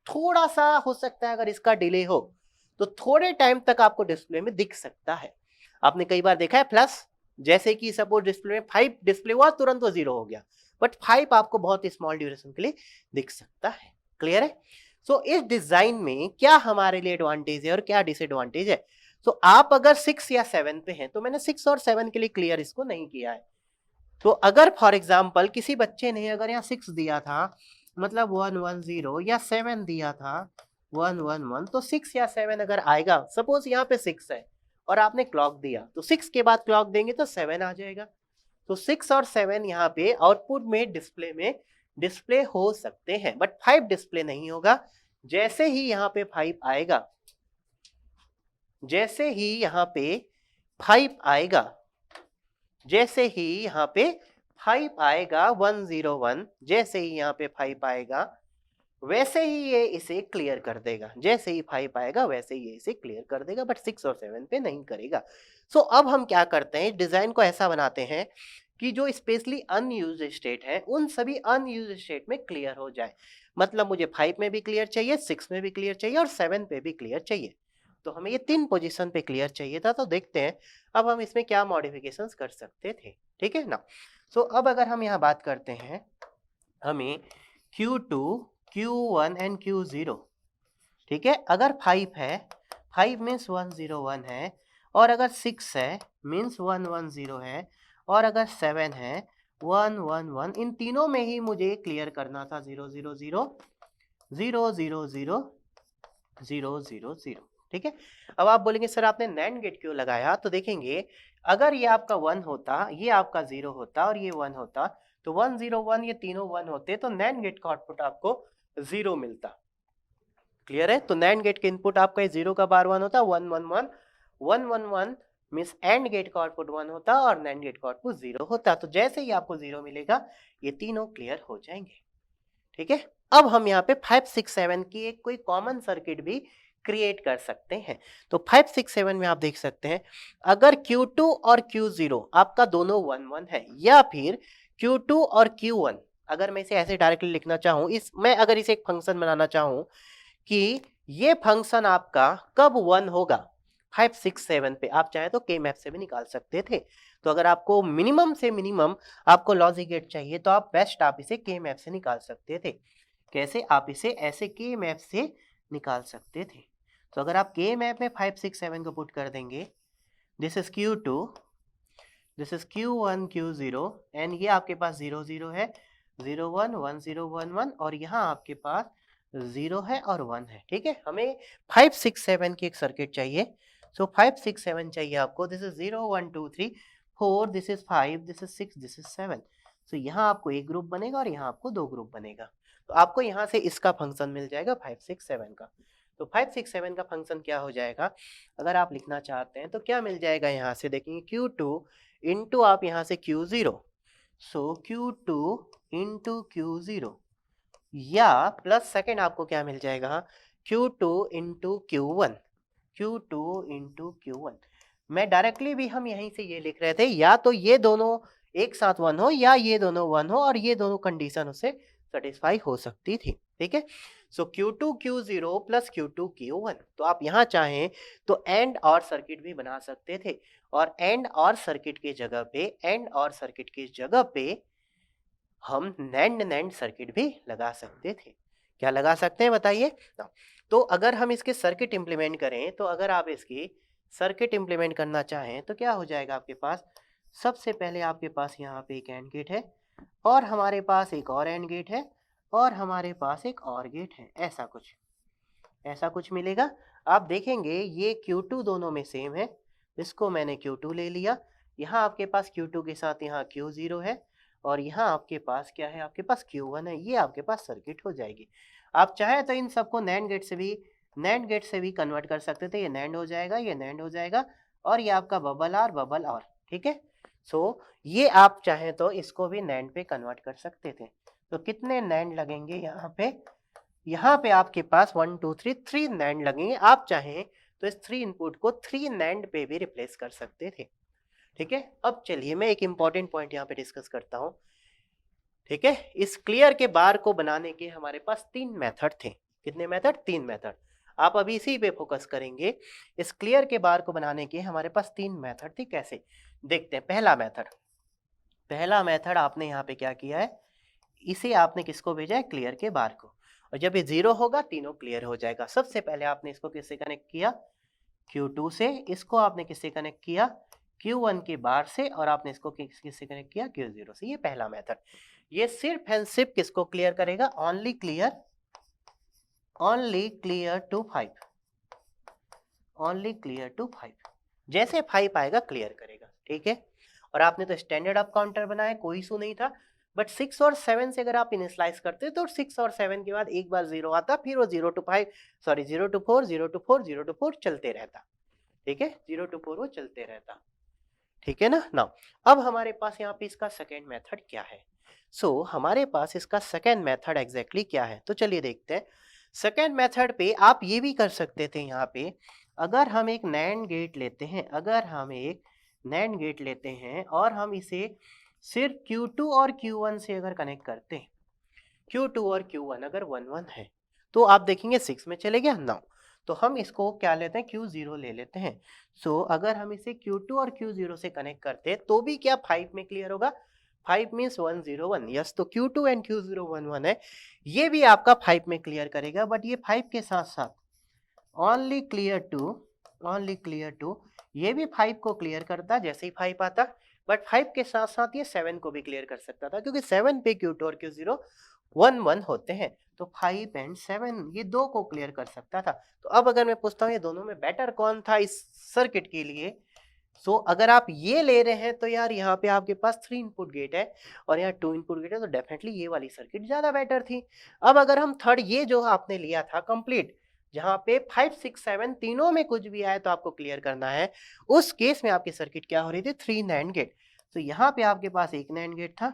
थोड़ा सा हो सकता है, अगर इसका डिले हो तो थोड़े टाइम तक आपको डिस्प्ले में दिख सकता है। आपने कई बार देखा है प्लस, जैसे कि सपोज डिस्प्ले में 5 डिस्प्ले हुआ, तुरंत वो 0 हो गया, बट 5 आपको बहुत स्मॉल ड्यूरेशन के लिए दिख सकता है। क्लियर है? सो इस डिजाइन में क्या हमारे लिए एडवांटेज है और क्या डिसएडवांटेज है? तो आप अगर 6 या 7 पे हैं, तो मैंने 6 और 7 के लिए क्लियर इसको नहीं किया है। तो अगर फॉर एग्जाम्पल किसी बच्चे ने अगर यहाँ 6 दिया था, मतलब 110, या 7 दिया था 111, तो 6 या 7 अगर आएगा, सपोज यहाँ पे 6 है और आपने क्लॉक दिया, तो 6 के बाद क्लॉक देंगे तो 7 आ जाएगा। तो 6 और 7 यहाँ पे आउटपुट में डिस्प्ले हो सकते हैं, बट 5 डिस्प्ले नहीं होगा। जैसे ही यहाँ पे 5 आएगा, जैसे ही यहाँ पे 5 आएगा, जैसे ही यहाँ पे 5 आएगा 101, जैसे ही यहाँ पे 5 आएगा, वैसे ही ये इसे क्लियर कर देगा। जैसे ही 5 आएगा वैसे ही ये इसे क्लियर कर देगा, बट 6 और 7 पे नहीं करेगा। सो अब हम क्या करते हैं, डिजाइन को ऐसा बनाते हैं कि जो स्पेशली अनयूज्ड स्टेट है, उन सभी अनयूज्ड स्टेट में क्लियर हो जाए। मतलब मुझे 5 में भी क्लियर चाहिए, 6 में भी क्लियर चाहिए और 7 पे भी क्लियर चाहिए। तो हमें ये 3 पोजीशन पे क्लियर चाहिए था। तो देखते हैं अब हम इसमें क्या मॉडिफिकेशंस कर सकते थे। ठीक है ना? सो अब अगर हम यहाँ बात करते हैं, हमें Q2, Q1 एंड Q0, ठीक है, अगर 5 है, 5 मीन्स 101 है, और अगर 6 है मीन्स 110 है, और अगर 7 है 111, इन तीनों में ही मुझे क्लियर करना था 0 0 0 0 0 0 0 0 0। ठीक है? अब आप बोलेंगे सर आपने नैंड गेट क्यों लगाया? तो देखेंगे, अगर ये आपका 1 होता, ये आपका 0 होता और ये 1 होता, तो 1 0 1 ये तीनों 1 होते, तो नैंड गेट का आउटपुट आपको 0 मिलता। क्लियर है? तो नैंड गेट के इनपुट आपका 0 का बार 1 होता, 1 1 1 1 1 1 मीन्स एंड गेट का आउटपुट 1 होता और नैंड गेट का आउटपुट 0 होता। तो जैसे ही आपको 0 मिलेगा, ये तीनों क्लियर हो जाएंगे। ठीक है? अब हम यहाँ पे 5 6 7 की एक कोई कॉमन सर्किट भी क्रिएट कर सकते हैं। तो 5 6 7 में आप देख सकते हैं, अगर Q2 और Q0 आपका दोनों 1 1 है, या फिर Q2 और Q1, अगर मैं इसे ऐसे डायरेक्टली लिखना चाहूं, मैं अगर इसे एक फंक्शन बनाना चाहूं कि ये फंक्शन आपका कब 1 होगा 5 6 7 पे, आप चाहे तो के मैप से भी निकाल सकते थे। तो अगर आपको मिनिमम से मिनिमम आपको लॉजिक गेट चाहिए, तो आप बेस्ट आप इसे के मैप से निकाल सकते थे। कैसे? आप इसे ऐसे के मैप से निकाल सकते थे। तो अगर आप के मैप में 5 6 7 को पुट कर देंगे, this is Q2, this is Q1 Q0, and ये आपके पास 0 0 है, 0 1 1 0 1 1, और यहाँ आपके पास 0 है और 1 है। ठीक है? हमें 5 6 7 की एक सर्किट चाहिए। सो 5 6 7 चाहिए आपको। This is 0 1 2 3 4, this is 5, this is 6, this is 7। सो यहाँ आपको एक ग्रुप बनेगा और यहाँ आपको दो ग्रुप बनेगा। तो आपको यहाँ से इसका फंक्शन मिल जाएगा 5 6 7 का। तो 5 6 7 का फंक्शन क्या हो जाएगा, अगर आप लिखना चाहते हैं तो क्या मिल जाएगा, यहाँ से देखेंगे Q2 इंटू आप यहाँ से Q0, सो Q2 इंटू Q0, या प्लस सेकेंड आपको क्या मिल जाएगा, Q2 into Q1, Q2 into Q1। मैं डायरेक्टली भी हम यहीं से ये लिख रहे थे, या तो ये दोनों एक साथ 1 हो या ये दोनों 1 हो, और ये दोनों कंडीशन उससे सेटिस्फाई हो सकती थी। ठीक है? सो Q2 Q0 plus Q2 Q1। तो आप यहाँ चाहें तो एंड और सर्किट भी बना सकते थे, और एंड और सर्किट की जगह पे, एंड और सर्किट की जगह पे हम नैंड सर्किट भी लगा सकते थे। क्या लगा सकते हैं बताइए? तो अगर हम इसके सर्किट इंप्लीमेंट करें, तो अगर आप इसकी सर्किट इंप्लीमेंट करना चाहें तो क्या हो जाएगा आपके पास, सबसे पहले आपके पास यहाँ पे एक एंड गेट है, और हमारे पास एक और एंड गेट है, और हमारे पास एक और गेट है, ऐसा कुछ मिलेगा। आप देखेंगे ये Q2 दोनों में सेम है, इसको मैंने Q2 ले लिया, यहाँ आपके पास Q2 के साथ यहाँ Q0 है, और यहाँ आपके पास क्या है, आपके पास Q1 है। ये आपके पास सर्किट हो जाएगी। आप चाहे तो इन सबको नैंड गेट से भी कन्वर्ट कर सकते थे। ये नैंड हो जाएगा, ये नैंड हो जाएगा, और ये आपका बबल आर। ठीक है? सो ये आप चाहें तो इसको भी नैंड पे कन्वर्ट कर सकते थे। तो कितने नैंड लगेंगे यहाँ पे आपके पास 1 2 3 नैंड लगेंगे। आप चाहें तो इस 3 इनपुट को 3 नैंड पे भी रिप्लेस कर सकते थे। ठीक है? अब चलिए मैं एक इंपॉर्टेंट पॉइंट यहाँ पे डिस्कस करता हूँ। ठीक है? इस क्लियर के बार को बनाने के हमारे पास 3 मेथड थे। कितने मेथड? 3 मेथड। आप अभी इसी पे फोकस करेंगे। इस क्लियर के बार को बनाने के हमारे पास 3 मेथड थी। कैसे? देखते हैं। पहला मेथड आपने यहाँ पे क्या किया है, इसे आपने किसको भेजा है, क्लियर के बार को, और जब ये 0 होगा तीनों क्लियर हो जाएगा। सबसे पहले आपने इसको किससे कनेक्ट किया, Q2 से, इसको आपने किससे कनेक्ट किया, Q1 के बार से, और आपने इसको किससे कनेक्ट किया, Q0 से। ये पहला मेथड, ये सिर्फ एंड सिर्फ किसको क्लियर करेगा, only clear to 5, only clear to 5। जैसे 5 आएगा क्लियर करेगा, ठीक है। और आपने तो स्टैंडर्ड अप काउंटर बनाया, कोई इशू नहीं था, बट 6 और 7 से अगर आप इनिशियलाइज करते तो 6 और 7 के बाद एक बार 0 आता, फिर वो 0 to 5, sorry 0 to 4, 0 to 4, 0 to 4 चलते रहता, ठीक है, 0 to 4 वो चलते रहता, ठीक है ना। नाउ अब हमारे पास यहाँ पे इसका सेकेंड मेथड क्या है, सो हमारे पास इसका सेकेंड मेथड एग्जैक्टली क्या है, तो चलिए देखते हैं। सेकेंड मेथड पे आप ये भी कर सकते थे, यहाँ पे अगर हम एक नैंड गेट लेते हैं, अगर हम एक नैंड गेट लेते हैं और हम इसे सिर्फ Q2 और Q1 से अगर कनेक्ट करते हैं, Q2 और Q1 अगर 1 1 है तो आप देखेंगे 6 में चले गया। नाउ तो हम इसको क्या लेते हैं, Q0 ले लेते हैं। सो अगर हम इसे Q2 और Q0 से कनेक्ट करते हैं तो भी क्या 5 में क्लियर होगा, 5 मीन्स 1 0 1, यस। तो Q2 एंड Q0 1 1 है, ये भी आपका 5 में क्लियर करेगा, बट ये 5 के साथ साथ ओनली क्लियर टू ये भी 5 को क्लियर करता जैसे ही 5 आता, बट 5 के साथ साथ ये 7 को भी क्लियर कर सकता था, क्योंकि 7 पे Q2 और Q0 1 1 होते हैं, तो 5 एंड 7 ये दो को क्लियर कर सकता था। तो अब अगर मैं पूछता हूँ ये दोनों में बेटर कौन था इस सर्किट के लिए, सो अगर आप ये ले रहे हैं तो यार यहाँ पे आपके पास 3 इनपुट गेट है और यहाँ 2 इनपुट गेट है, तो डेफिनेटली ये वाली सर्किट ज्यादा बेटर थी। अब अगर हम थर्ड ये जो आपने लिया था कंप्लीट, जहाँ पे 5 6 7 तीनों में कुछ भी आए तो आपको क्लियर करना है, उस केस में आपकी सर्किट क्या हो रही थी, 3 नैंड गेट। तो यहाँ पे आपके पास एक नैंड गेट था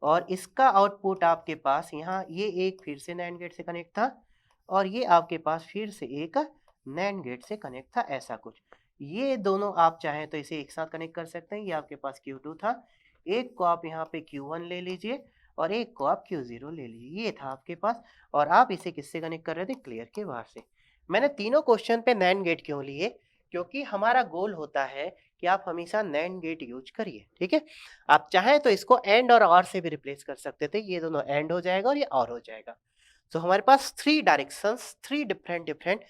और इसका आउटपुट आपके पास यहाँ ये एक फिर से नैंड गेट से कनेक्ट था और ये आपके पास फिर से एक नैंड गेट से कनेक्ट था, ऐसा कुछ। ये दोनों आप चाहें तो इसे एक साथ कनेक्ट कर सकते हैं। ये आपके पास Q2 था, एक को आप यहाँ पे Q1 ले लीजिए और एक को आप Q0 ले लीजिए, ये था आपके पास। और आप इसे किससे कनेक्ट कर रहे थे, क्लियर के बाहर से। मैंने तीनों क्वेश्चन पे नैंड गेट क्यों लिए, क्योंकि हमारा गोल होता है कि आप हमेशा नैंड गेट यूज करिए, ठीक है। आप चाहें तो इसको एंड और से भी रिप्लेस कर सकते थे, ये दोनों एंड हो जाएगा और ये और हो जाएगा। तो हमारे पास 3 डायरेक्शंस, 3 डिफरेंट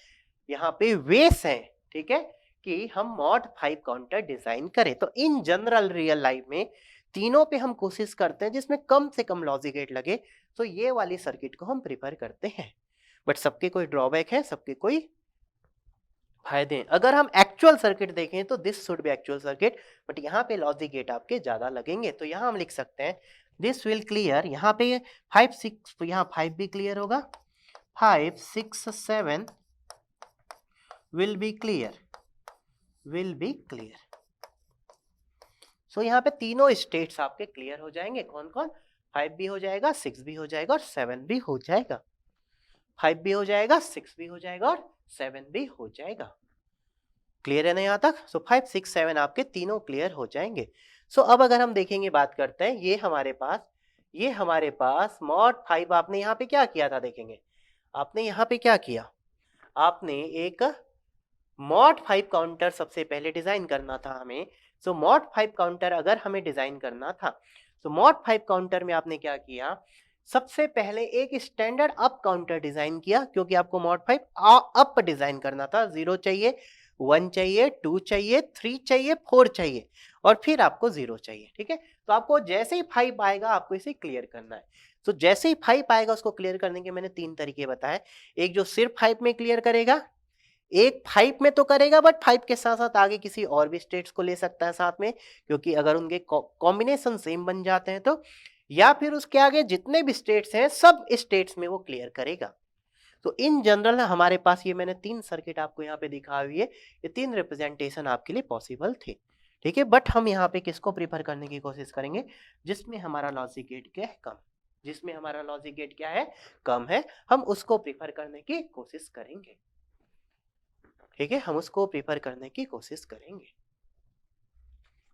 यहाँ पे वेस हैं, ठीक है, कि हम मॉड 5 काउंटर डिजाइन करें। तो इन जनरल रियल लाइफ में तीनों पे हम कोशिश करते हैं जिसमें कम से कम लॉजिक गेट लगे, तो ये वाली सर्किट को हम प्रिफर करते हैं। बट सबके कोई ड्रॉबैक है, सबके कोई फायदे हैं। अगर हम एक्चुअल सर्किट देखें तो this should be actual circuit, but यहाँ पे लॉजिक गेट आपके ज्यादा लगेंगे, तो यहाँ हम लिख सकते हैं दिस विल क्लियर, यहाँ पे 5 6, यहाँ 5 भी क्लियर होगा, 5 6 7 विल बी क्लियर, सो यहाँ पे तीनों स्टेट्स आपके क्लियर हो जाएंगे। कौन कौन, 5 भी हो जाएगा, 6 भी हो जाएगा और 7 भी हो जाएगा, 5 भी हो जाएगा, 6 भी हो जाएगा और 7 भी हो जाएगा। क्लियर है ना यहाँ तक। सो 5 6 7 आपके तीनों क्लियर हो जाएंगे। सो अब अगर हम देखेंगे, बात करते हैं, ये हमारे पास मॉड 5 आपने यहाँ पे क्या किया था, देखेंगे आपने यहाँ पे क्या किया, आपने एक मॉड 5 काउंटर सबसे पहले डिजाइन करना था हमें। सो मॉड 5 काउंटर अगर हमें डिजाइन करना था, तो मॉड 5 काउंटर में आपने क्या किया, सबसे पहले एक स्टैंडर्ड अप काउंटर डिजाइन किया, क्योंकि आपको मॉड 5 अप डिजाइन करना था। 0 चाहिए, 1 चाहिए, 2 चाहिए, 3 चाहिए, 4 चाहिए और फिर आपको 0 चाहिए, ठीक है। तो आपको जैसे ही 5 आएगा आपको इसे क्लियर करना है। तो जैसे ही 5 आएगा उसको क्लियर करने के मैंने 3 तरीके बताए, एक जो सिर्फ 5 में क्लियर करेगा, एक 5 में तो करेगा बट 5 के साथ साथ आगे किसी और भी स्टेट्स को ले सकता है साथ में, क्योंकि अगर उनके कॉम्बिनेशन सेम बन जाते हैं तो, या फिर उसके आगे जितने भी स्टेट्स हैं सब स्टेट्स में वो क्लियर करेगा। तो इन जनरल हमारे पास ये मैंने 3 सर्किट आपको यहाँ पे दिखा हुई है, ये 3 रिप्रेजेंटेशन आपके लिए पॉसिबल थे, ठीक है। बट हम यहाँ पे किसको प्रीफर करने की कोशिश करेंगे, जिसमें हमारा लॉजिक गेट क्या है, कम, जिसमें हमारा लॉजिक गेट क्या है, कम है, हम उसको प्रीफर करने की कोशिश करेंगे, ठीक है, हम उसको प्रीफर करने की कोशिश करेंगे।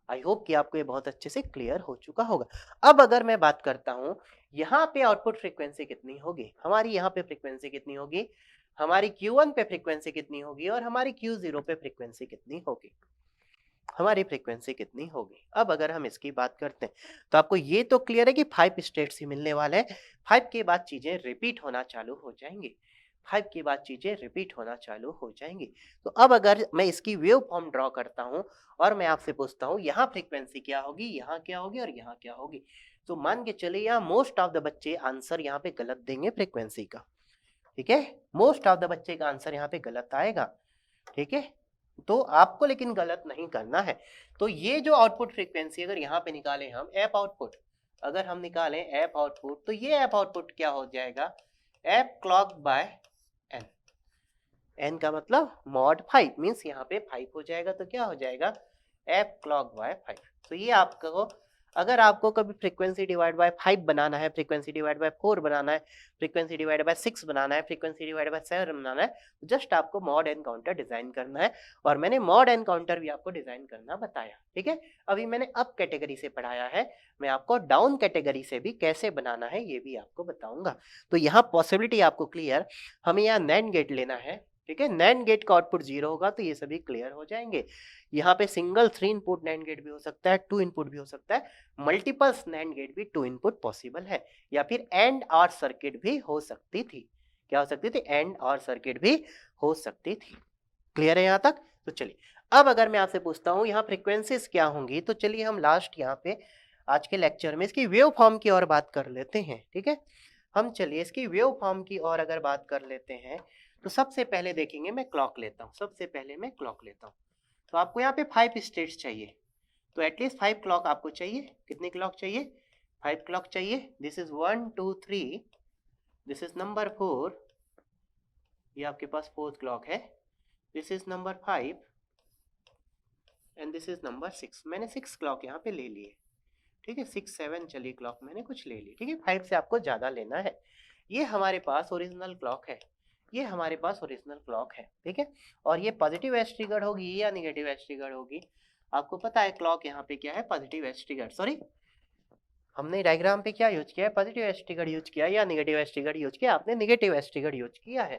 आई होप कि आपको ये बहुत अच्छे से क्लियर हो चुका होगा। अब अगर मैं बात करता हूं यहाँ पे आउटपुट फ्रीक्वेंसी कितनी होगी, हमारी यहाँ पे फ्रीक्वेंसी कितनी होगी, हमारी Q1 पे फ्रीक्वेंसी कितनी होगी और हमारी Q0 पे फ्रीक्वेंसी कितनी होगी। हमारी फ्रीक्वेंसी कितनी होगी। अब अगर हम इसकी बात करते हैं तो आपको ये तो क्लियर है कि 5 स्टेट्स ही मिलने वाले हैं। 5 के बाद चीजें रिपीट होना चालू हो जाएंगी। 5 के बाद चीजें रिपीट होना चालू हो जाएंगी। तो अब अगर मैं इसकी वेव फॉर्म ड्रॉ करता हूं और मैं आपसे पूछता हूं यहाँ फ्रीक्वेंसी क्या होगी, यहाँ क्या होगी और यहाँ क्या होगी, तो मान के चलिए यहाँ मोस्ट ऑफ द बच्चे आंसर यहाँ पे गलत देंगे फ्रीक्वेंसी का। ठीक है, मोस्ट ऑफ द बच्चे का आंसर यहाँ पे गलत आएगा। ठीक है, तो आपको लेकिन गलत नहीं करना है। तो ये जो आउटपुट फ्रीक्वेंसी अगर यहाँ पे निकालें हम एफ आउटपुट, अगर हम निकालें एफ आउटपुट, तो ये एफ आउटपुट क्या हो जाएगा, F clock by N. N का मतलब मॉड 5 मीन्स यहाँ पे 5 हो जाएगा, तो क्या हो जाएगा एफ क्लॉक बाय 5। तो ये आपको, अगर आपको कभी फ्रीक्वेंसी डिवाइड बाय 5 बनाना है, फ्रीक्वेंसी डिवाइड बाय 4 बनाना है, फ्रीक्वेंसी डिवाइड बाय 6 बनाना है, फ्रीक्वेंसी डिवाइड बाय 7 बनाना है, तो जस्ट आपको मॉड एन काउंटर डिजाइन करना है। और मैंने मॉड एन काउंटर भी आपको डिजाइन करना बताया। ठीक है, अभी मैंने अप कैटेगरी से पढ़ाया है, मैं आपको डाउन कैटेगरी से भी कैसे बनाना है ये भी आपको बताऊंगा। तो यहाँ पॉसिबिलिटी आपको क्लियर, हमें यहाँ नैंड गेट लेना है। ठीक है, नैंड गेट का आउटपुट 0 होगा तो ये सभी क्लियर हो जाएंगे। यहाँ पे सिंगल 3 इनपुट नैंड गेट भी हो सकता है, 2 इनपुट भी हो सकता है, मल्टीपल्स नैंड गेट भी 2 इनपुट पॉसिबल है, या फिर एंड और सर्किट भी हो सकती थी। क्या हो सकती थी, एंड और सर्किट भी हो सकती थी। क्लियर है यहाँ तक। तो चलिए अब अगर मैं आपसे पूछता हूँ यहाँ फ्रीक्वेंसीज क्या होंगी, तो चलिए हम लास्ट यहाँ पे आज के लेक्चर में इसकी वेव फॉर्म की और बात कर लेते हैं। ठीक है, हम चलिए इसकी वेव फॉर्म की और अगर बात कर लेते हैं तो सबसे पहले देखेंगे, मैं क्लॉक लेता हूँ, सबसे पहले मैं क्लॉक लेता हूँ। तो आपको यहाँ पे 5 स्टेट्स चाहिए, तो एटलीस्ट 5 क्लॉक आपको चाहिए। कितनी क्लॉक चाहिए, 5 क्लॉक चाहिए। This is 1 2 3, this is number 4, ये आपके पास 4th क्लॉक है, this is number 5 and this is number 6। मैंने 6 क्लॉक यहाँ पे ले लिए। ठीक है, 6 7 चलिए क्लॉक मैंने कुछ ले ली। ठीक है, 5 से आपको ज्यादा लेना है। ये हमारे पास ओरिजिनल क्लॉक है, ये हमारे पास ओरिजिनल क्लॉक है। ठीक है, और ये पॉजिटिव एज ट्रिगर होगी या निगेटिव एज ट्रिगर होगी, आपको पता है क्लॉक यहाँ पे क्या है, पॉजिटिव एज ट्रिगर। सॉरी, हमने डायग्राम पे क्या यूज किया है, पॉजिटिव एज ट्रिगर यूज किया या निगेटिव एज ट्रिगर यूज किया, आपने निगेटिव एज ट्रिगर यूज किया है।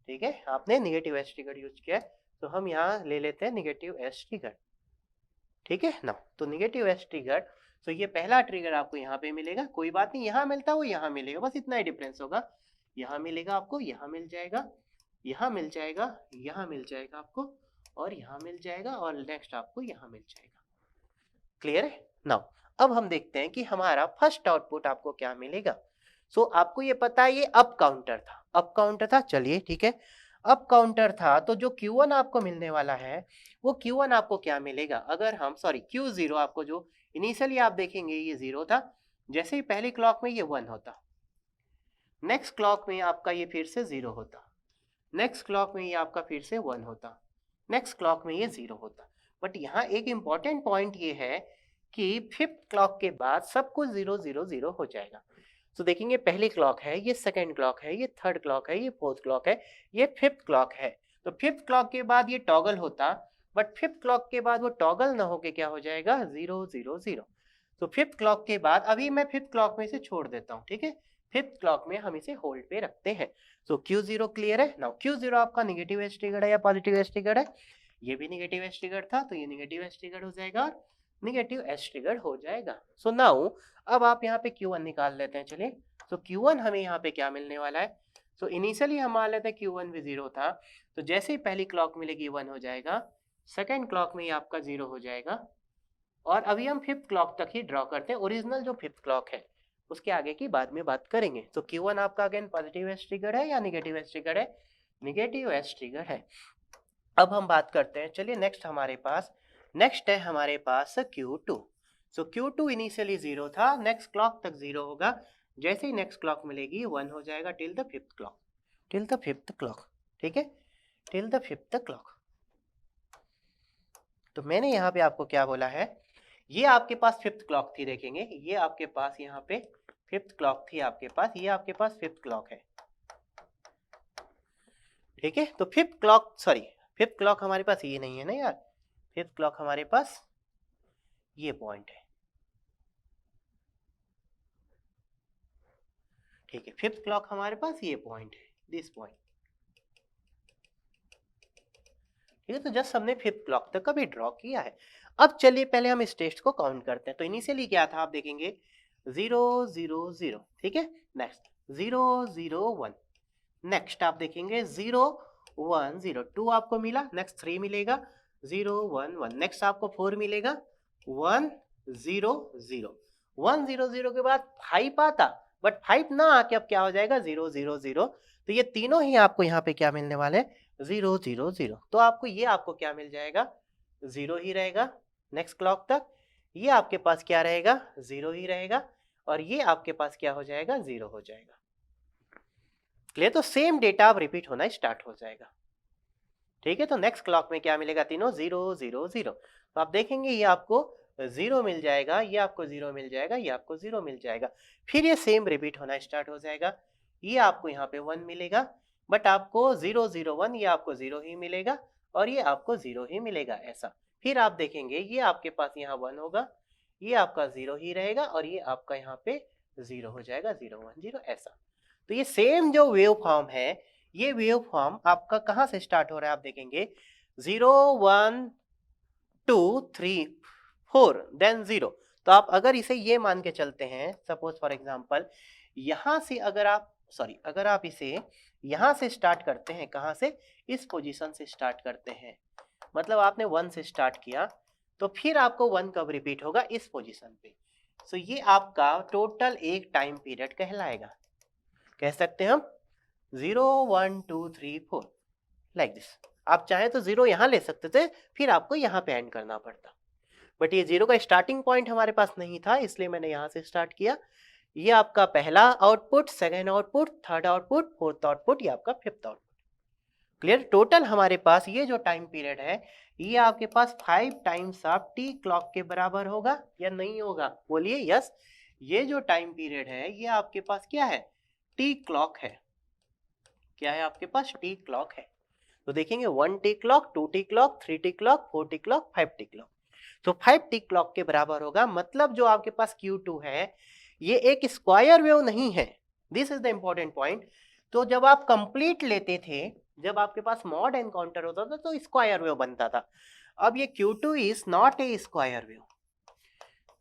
ठीक है, आपने निगेटिव एज ट्रिगर यूज किया है, तो हम यहाँ ले लेते हैं निगेटिव एज ट्रिगर। ठीक है ना, तो निगेटिव एज ट्रिगर, तो ये पहला ट्रिगर आपको यहाँ पे मिलेगा, कोई बात नहीं, यहाँ मिलता है वो यहाँ मिलेगा, बस इतना ही डिफरेंस होगा। यहाँ मिलेगा आपको, यहाँ मिल जाएगा, यहाँ मिल जाएगा, यहाँ मिल जाएगा आपको, और यहाँ मिल जाएगा, और नेक्स्ट आपको यहाँ मिल जाएगा। क्लियर है। नाउ अब हम देखते हैं कि हमारा फर्स्ट आउटपुट आपको क्या मिलेगा। सो आपको ये पता है ये अप काउंटर था, अप काउंटर था। चलिए ठीक है, अप काउंटर था, तो जो Q1 आपको मिलने वाला है वो Q1 आपको क्या मिलेगा, अगर हम सॉरी Q0 आपको जो इनिशियली आप देखेंगे ये 0 था, जैसे ही पहली क्लॉक में ये 1 होता, नेक्स्ट क्लॉक में आपका ये फिर से 0 होता, नेक्स्ट क्लॉक में ये आपका फिर से 1 होता, नेक्स्ट क्लॉक में ये 0 होता। बट यहाँ एक इंपॉर्टेंट पॉइंट ये है कि 5th क्लॉक के बाद सब कुछ 0 0 0 हो जाएगा। तो देखेंगे पहली क्लॉक है, ये सेकंड क्लॉक है, ये थर्ड क्लॉक है, ये 4th क्लॉक है, ये 5th क्लॉक है। तो 5th क्लॉक के बाद ये टॉगल होता, बट 5th क्लॉक के बाद वो टॉगल ना होके क्या हो जाएगा 0 0 0। तो 5th क्लॉक के बाद अभी मैं 5th क्लॉक में से छोड़ देता हूँ। ठीक है, 5th क्लॉक में हम इसे होल्ड पे रखते हैं। तो Q0 क्लियर है। नाउ Q0 आपका नेगेटिव एज ट्रिगर्ड है या पॉजिटिव एज ट्रिगर्ड है, ये भी नेगेटिव एज ट्रिगर्ड था, तो ये नेगेटिव एज ट्रिगर्ड हो जाएगा और नेगेटिव एज ट्रिगर्ड हो जाएगा। सो नाउ अब आप यहाँ पे Q1 निकाल लेते हैं। चलिए, तो Q1 हमें यहाँ पे क्या मिलने वाला है, तो इनिशियली हम मान लेते हैं Q1 भी 0 था, तो जैसे ही पहली क्लॉक मिलेगी 1 हो जाएगा, सेकेंड क्लॉक में ये आपका 0 हो जाएगा, और अभी हम 5th क्लॉक तक ही ड्रॉ करते हैं, ओरिजिनल जो 5th क्लॉक है उसके आगे की बाद में बात करेंगे। तो Q1 आपका अगेन पॉजिटिव एज ट्रिगर है या निगेटिव एज ट्रिगर है, निगेटिव एज ट्रिगर है। अब हम बात करते हैं, चलिए नेक्स्ट है हमारे पास Q2। सो Q2 इनिशियली 0 था, नेक्स्ट क्लॉक तक 0 होगा, जैसे ही नेक्स्ट क्लॉक मिलेगी 1 हो जाएगा till the 5th clock, till the 5th clock. ठीक है, टिल द 5th क्लॉक। तो मैंने यहाँ पे आपको क्या बोला है, ये आपके पास 5th क्लॉक थी, देखेंगे ये आपके पास यहाँ पे 5th क्लॉक थी आपके पास, ये आपके पास 5th क्लॉक है। ठीक है, तो 5th क्लॉक हमारे पास ये नहीं है ना यार, 5th क्लॉक हमारे पास ये पॉइंट है। ठीक है, 5th क्लॉक हमारे पास ये पॉइंट है, दिस पॉइंट। ठीक है, तो जस्ट हमने 5th क्लॉक तक का भी ड्रॉ किया है। अब चलिए पहले हम इस टेस्ट को काउंट करते हैं। तो इनिशियली क्या था आप देखेंगे 0 0 0, ठीक है, नेक्स्ट 0 0 1, नेक्स्ट आप देखेंगे 0 1 0, 2 आपको मिला, नेक्स्ट 3 मिलेगा 0 1 1, नेक्स्ट आपको 4 मिलेगा 1 0 0, 1 0 0 के बाद 5 आता, बट 5 ना आके अब क्या हो जाएगा 0 0 0, तो ये तीनों ही आपको यहाँ पे क्या मिलने वाले 0 0 0, तो आपको ये आपको क्या मिल जाएगा 0 ही रहेगा नेक्स्ट क्लॉक तक, ये आपके पास क्या रहेगा 0 ही रहेगा, और ये आपके पास क्या हो जाएगा 0 हो जाएगा। क्लियर, तो सेम डेटा अब रिपीट होना स्टार्ट हो जाएगा। ठीक है, तो नेक्स्ट क्लॉक में क्या मिलेगा तीनों 0 0 0, तो आप देखेंगे ये आपको 0 मिल जाएगा, ये आपको 0 मिल जाएगा, ये आपको 0 मिल जाएगा, फिर ये सेम रिपीट होना स्टार्ट हो जाएगा, ये आपको यहाँ पे 1 मिलेगा, बट आपको 0 0 1 ये आपको 0 ही मिलेगा, और ये आपको 0 ही मिलेगा ऐसा। फिर आप देखेंगे ये आपके पास यहाँ 1 होगा, ये आपका 0 ही रहेगा, और ये आपका यहाँ पे 0 हो जाएगा 0 1 0 ऐसा। तो ये सेम जो वेव फॉर्म है, ये वेव फॉर्म आपका कहाँ से स्टार्ट हो रहा है आप देखेंगे 0 1 2 3 4 देन 0, तो आप अगर इसे ये मान के चलते हैं सपोज फॉर एग्जांपल यहां से अगर आप इसे यहां से स्टार्ट करते हैं, कहां से, इस पोजीशन से स्टार्ट करते हैं, मतलब आपने 1 से स्टार्ट किया, तो फिर आपको 1 कब रिपीट होगा इस पोजीशन पे, सो ये आपका टोटल एक टाइम पीरियड कहलाएगा। कह सकते हैं हम 0 1 2 3 4 लाइक दिस। आप चाहे तो 0 यहाँ ले सकते थे, फिर आपको यहाँ पे एंड करना पड़ता, बट ये 0 का स्टार्टिंग पॉइंट हमारे पास नहीं था, इसलिए मैंने यहाँ से स्टार्ट किया। ये आपका पहला output, second output, third output, fourth output, ये आपका फिफ्थ आउटपुट। क्लियर, टोटल हमारे पास ये जो टाइम पीरियड है ये आपके पास 5 टाइम्स ऑफ टी क्लॉक के बराबर होगा या नहीं होगा, बोलिए यस। ये जो टाइम पीरियड है ये आपके पास क्या है, टी क्लॉक है। क्या है आपके पास, टी क्लॉक है। तो देखेंगे 1 T clock, 2 T clock, 3 T clock, 4 T clock, 5 T clock, तो 5 टी क्लॉक के बराबर होगा। मतलब जो आपके पास Q2 है ये एक स्क्वायर वेव नहीं है, this is the important point. तो जब आप कंप्लीट लेते थे, जब आपके पास मॉड एनकाउंटर होता था तो स्क्वायर वेव बनता था। अब ये Q2 is not a square wave,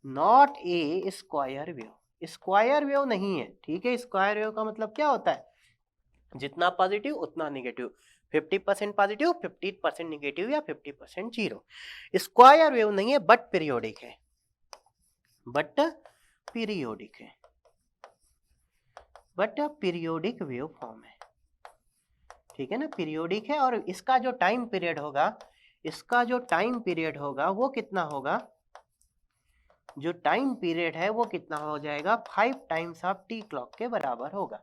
not a square wave, square wave नहीं है, ठीक है। स्क्वायर वेव का मतलब क्या होता है, जितना पॉजिटिव उतना निगेटिव, 50% पॉजिटिव 50% निगेटिव या 50% जीरो। स्क्वायर वेव नहीं है बट पीरियोडिक है, बट पीरियोडिक है, बट पीरियोडिक वेव फॉर्म है, ठीक है ना, पीरियोडिक है। और इसका जो टाइम पीरियड होगा, इसका जो टाइम पीरियड होगा वो कितना होगा, जो टाइम पीरियड है वो कितना हो जाएगा 5 टाइम्स ऑफ टी क्लॉक के बराबर होगा।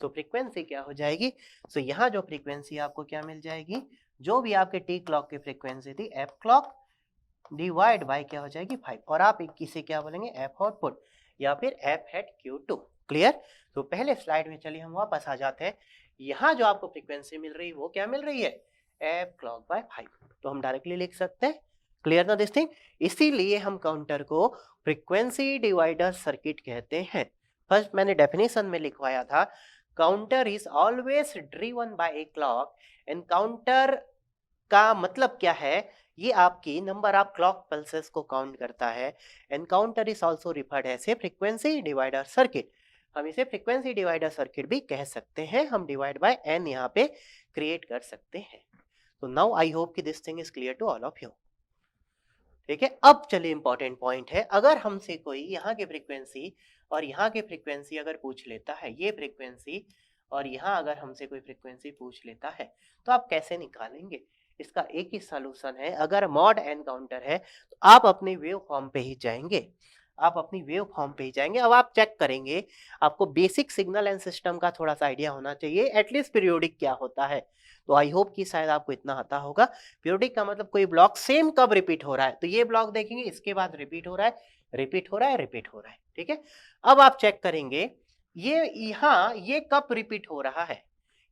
तो फ्रीक्वेंसी क्या हो जाएगी, तो यहाँ जो फ्रीक्वेंसी आपको क्या मिल जाएगी, जो भी आपके टी क्लॉक की फ्रीक्वेंसी थी एफ क्लॉक डिवाइड बाय क्या हो जाएगी 5, और आप किसे क्या बोलेंगे एफ आउटपुट या फिर एफ हेड Q2। क्लियर, तो पहले स्लाइड में चलिए हम वापस आ जाते हैं। यहाँ जो आपको फ्रीक्वेंसी मिल रही है वो क्या मिल रही है, एफ क्लॉक बाय 5, तो हम डायरेक्टली लिख सकते हैं। क्लियर ना दिस थिंग, इसीलिए हम काउंटर को फ्रीक्वेंसी डिवाइडर सर्किट कहते हैं। फर्स्ट मैंने डेफिनेशन में लिखवाया था, counter is always driven by a clock, and counter का मतलब क्या है, ये आपकी नंबर ऑफ क्लॉक पल्सेस को काउंट करता है। And counter is also referred as a frequency divider circuit, हम इसे फ्रीक्वेंसी डिवाइडर सर्किट भी कह सकते हैं। हम डिवाइड बाय एन यहाँ पे क्रिएट कर सकते हैं। तो नाउ आई होप कि this thing is clear to all of you, ठीक है। अब चलिए इंपॉर्टेंट पॉइंट है, अगर हमसे कोई यहाँ की फ्रीक्वेंसी और यहाँ की फ्रीक्वेंसी अगर पूछ लेता है, ये फ्रीक्वेंसी और यहाँ अगर हमसे कोई फ्रीक्वेंसी पूछ लेता है तो आप कैसे निकालेंगे, इसका एक ही सॉल्यूशन है। अगर मॉड एनकाउंटर है तो आप अपने वेव फॉर्म पे ही जाएंगे, आप अपनी वेव फॉर्म पे ही जाएंगे। अब आप चेक करेंगे, आपको बेसिक सिग्नल एंड सिस्टम का थोड़ा सा आइडिया होना चाहिए, एटलीस्ट पीरियोडिक क्या होता है। तो आई होप कि शायद आपको इतना आता होगा। पीरियोडिक का मतलब कोई ब्लॉक सेम कब रिपीट हो रहा है, तो ये ब्लॉक देखेंगे इसके बाद रिपीट हो रहा है, रिपीट हो रहा है, रिपीट हो रहा है, ठीक है। अब आप चेक करेंगे ये यहाँ ये कब रिपीट हो रहा है,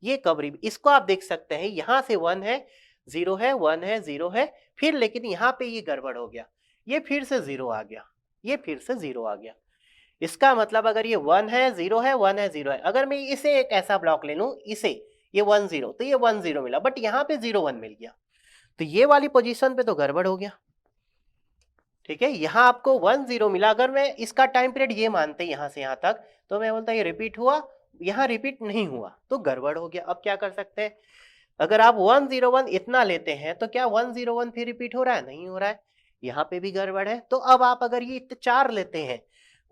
ये कब रिपीट, इसको आप देख सकते हैं यहाँ से 1 है 0 है 1 है 0 है, फिर लेकिन यहाँ पे ये गड़बड़ हो गया, ये फिर से 0 आ गया, ये फिर से 0 आ गया। इसका मतलब अगर ये 1 है 0 है 1 है 0 है, अगर मैं इसे एक ऐसा ब्लॉक ले लूं, इसे ये 1 0, तो ये 1 0 मिला, बट यहाँ पे 0 1 मिल गया। तो ये वाली पोजीशन पे तो गड़बड़ हो गया, ठीक है। यहाँ आपको 10 मिला, अगर मैं इसका टाइम पीरियड ये मानते यहाँ से यहाँ तक, तो मैं बोलता ये रिपीट हुआ, यहाँ रिपीट नहीं हुआ, तो गड़बड़ हो गया। अब क्या कर सकते हैं, अगर आप 101 इतना लेते हैं तो क्या 101 फिर रिपीट हो रहा है, नहीं हो रहा है, यहाँ पे भी गड़बड़ है। तो अब आप अगर ये 4 लेते हैं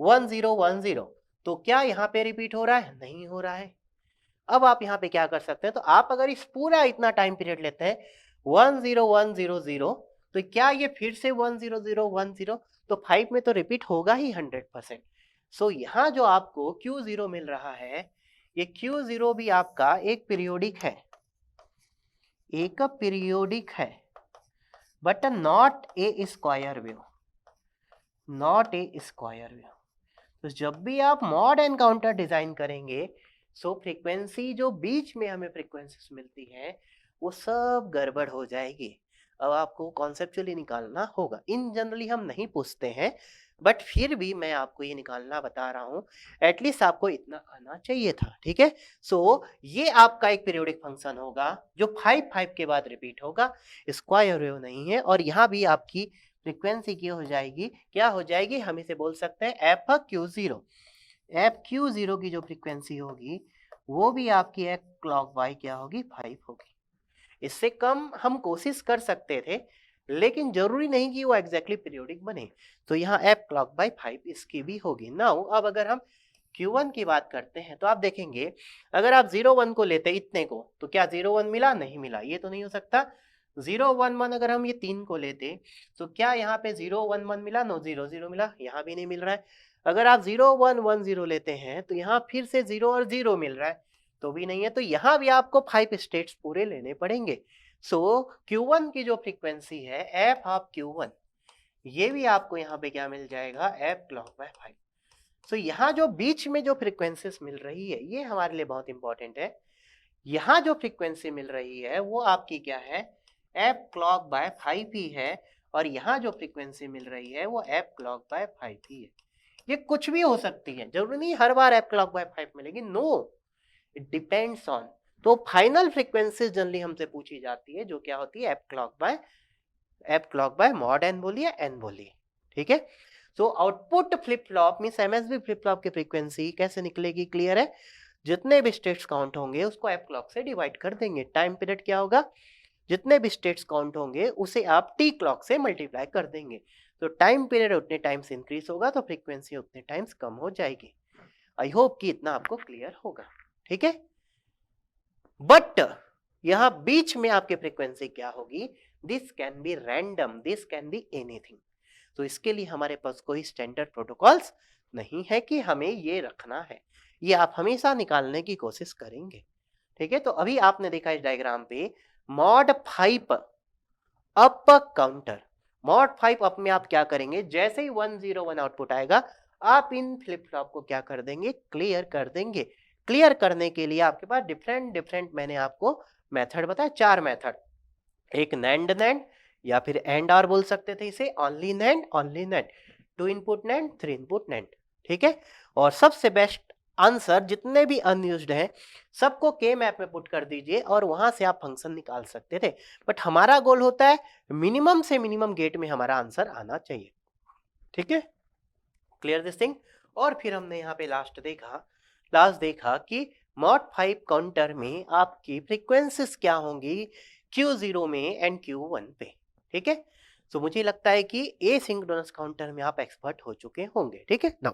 1010, तो क्या यहाँ पे रिपीट हो रहा है, नहीं हो रहा है। अब आप यहाँ पे क्या कर सकते हैं, तो आप अगर इस पूरा इतना टाइम पीरियड लेते हैं 10100, तो क्या ये फिर से 10010, तो 5 में तो रिपीट होगा ही 100%। सो यहाँ जो आपको Q0 मिल रहा है, ये Q0 भी आपका एक पीरियोडिक है, एक पीरियोडिक है, but not a square wave, not a square wave. तो जब भी आप मॉड एनकाउंटर डिजाइन करेंगे, सो फ्रीक्वेंसी जो बीच में हमें फ्रीक्वेंसीज मिलती है वो सब गड़बड़ हो जाएगी। अब आपको कॉन्सेप्चुअली निकालना होगा। इन जनरली हम नहीं पूछते हैं, बट फिर भी मैं आपको ये निकालना बता रहा हूँ, एटलीस्ट आपको इतना आना चाहिए था, ठीक है। सो ये आपका एक पीरियोडिक फंक्शन होगा जो 5 के बाद रिपीट होगा, स्क्वायर वेव नहीं है। और यहाँ भी आपकी फ्रीक्वेंसी की हो जाएगी, क्या हो जाएगी, हम इसे बोल सकते हैं एफ Q0। एफ Q0 की जो फ्रीक्वेंसी होगी वो भी आपकी एक क्लॉक बाय क्या होगी, 5 होगी। इससे कम हम कोशिश कर सकते थे, लेकिन जरूरी नहीं कि वो एग्जैक्टली पीरियोडिक बने। तो यहाँ एफ क्लॉक बाय 5 इसकी भी होगी। नाउ अब अगर हम Q1 की बात करते हैं, तो आप देखेंगे अगर आप 01 को लेते इतने को, तो क्या 01 मिला, नहीं मिला, ये तो नहीं हो सकता। 011 अगर हम ये 3 को लेते, तो क्या यहाँ पे 011 मिला, नो 00 मिला, यहाँ भी नहीं मिल रहा है। अगर आप 0110 लेते हैं, तो यहाँ फिर से 0 और 0 मिल रहा है, तो भी नहीं है। तो यहाँ भी आपको 5 स्टेट्स पूरे लेने पड़ेंगे। सो Q1 की जो फ्रीक्वेंसी है एफ ऑफ Q1, ये भी आपको यहाँ पे क्या मिल जाएगा, एफ क्लॉक बाय 5। सो यहाँ जो बीच में जो फ्रीक्वेंसीज मिल रही है, ये हमारे लिए बहुत इंपॉर्टेंट है। यहाँ जो फ्रीक्वेंसी मिल रही है वो आपकी क्या है, एफ क्लॉक बाय 5 ही है, और यहाँ जो फ्रीक्वेंसी मिल रही है वो एफ क्लॉक बाय 5 ही है। ये कुछ भी हो सकती है, जरूरी नहीं हर बार एफ क्लॉक बाय 5 मिलेगी, नो, इट डिपेंड्स ऑन। तो फाइनल फ्रीक्वेंसी जनरली हमसे पूछी जाती है, जो क्या होती है, F clock by mod N बोलिए, एन बोलिए, ठीक है। So output flip flop means MSB flip flop की फ्रीक्वेंसी कैसे निकलेगी, क्लियर है। जितने भी स्टेट्स काउंट होंगे उसको एफ क्लॉक से डिवाइड कर देंगे। टाइम पीरियड क्या होगा, जितने भी स्टेट्स काउंट होंगे उसे आप टी क्लॉक से मल्टीप्लाई कर देंगे। तो टाइम पीरियड उतने टाइम्स इंक्रीज होगा, तो फ्रीक्वेंसी उतने टाइम्स कम हो जाएगी। आई होप कि इतना आपको क्लियर होगा, ठीक है। बट यहां बीच में आपकी फ्रीक्वेंसी क्या होगी, this can be random, this can be anything. तो इसके लिए हमारे पास कोई स्टैंडर्ड प्रोटोकॉल्स नहीं है कि हमें ये रखना है, ये आप हमेशा निकालने की कोशिश करेंगे, ठीक है। तो अभी आपने देखा इस डायग्राम पे mod 5 up counter, mod 5 up में आप क्या करेंगे, जैसे ही 101 आउटपुट आएगा आप इन फ्लिप फ्लॉप को क्या कर देंगे, क्लियर कर देंगे। क्लियर करने के लिए आपके पास डिफरेंट मैंने आपको मेथड बताया, 4 मेथड, एक नैंड नैंड, या फिर एंड आर बोल सकते थे इसे, only NAND, 2 input NAND, 3 input NAND, ठीक है। और सबसे बेस्ट आंसर जितने भी अनयूज्ड हैं सबको के मैप में पुट कर दीजिए और वहां से आप फंक्शन निकाल सकते थे। बट हमारा गोल होता है मिनिमम से मिनिमम गेट में हमारा आंसर आना चाहिए, ठीक है, क्लियर दिस थिंग। और फिर हमने यहाँ पे लास्ट देखा कि मॉड 5 काउंटर में आपकी फ्रीक्वेंसीज क्या होंगी, Q0 में एंड Q1 पे, ठीक है। तो मुझे लगता है कि एसिंक्रोनस काउंटर में आप एक्सपर्ट हो चुके होंगे, ठीक है। नाउ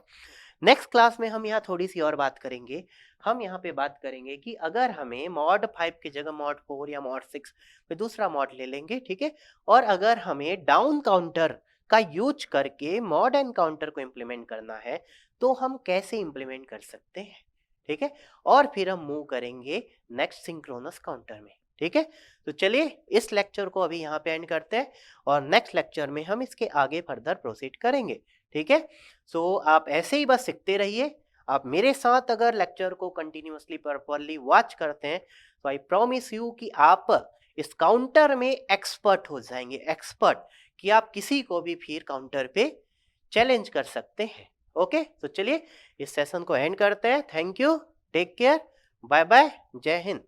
नेक्स्ट क्लास में हम यहाँ थोड़ी सी और बात करेंगे। हम यहाँ पे बात करेंगे कि अगर हमें मॉड 5 की जगह मॉड 4 या मॉड 6 पे दूसरा मॉड ले लेंगे, ठीक है, और अगर हमें डाउन काउंटर का यूज करके मॉड एन काउंटर को इम्प्लीमेंट करना है तो हम कैसे इम्प्लीमेंट कर सकते हैं, ठीक है। और फिर हम मूव करेंगे नेक्स्ट सिंक्रोनस काउंटर में, ठीक है। तो चलिए इस लेक्चर को अभी यहाँ पे एंड करते हैं और नेक्स्ट लेक्चर में हम इसके आगे फर्दर प्रोसीड करेंगे, ठीक है। सो आप ऐसे ही बस सीखते रहिए। आप मेरे साथ अगर लेक्चर को कंटिन्यूअसली प्रॉपर्ली वॉच करते हैं तो आई प्रॉमिस यू कि आप इस काउंटर में एक्सपर्ट हो जाएंगे, एक्सपर्ट, कि आप किसी को भी फिर काउंटर पे चैलेंज कर सकते हैं, ओके। तो चलिए इस सेशन को एंड करते हैं। Thank you, take care, bye bye, जय हिंद।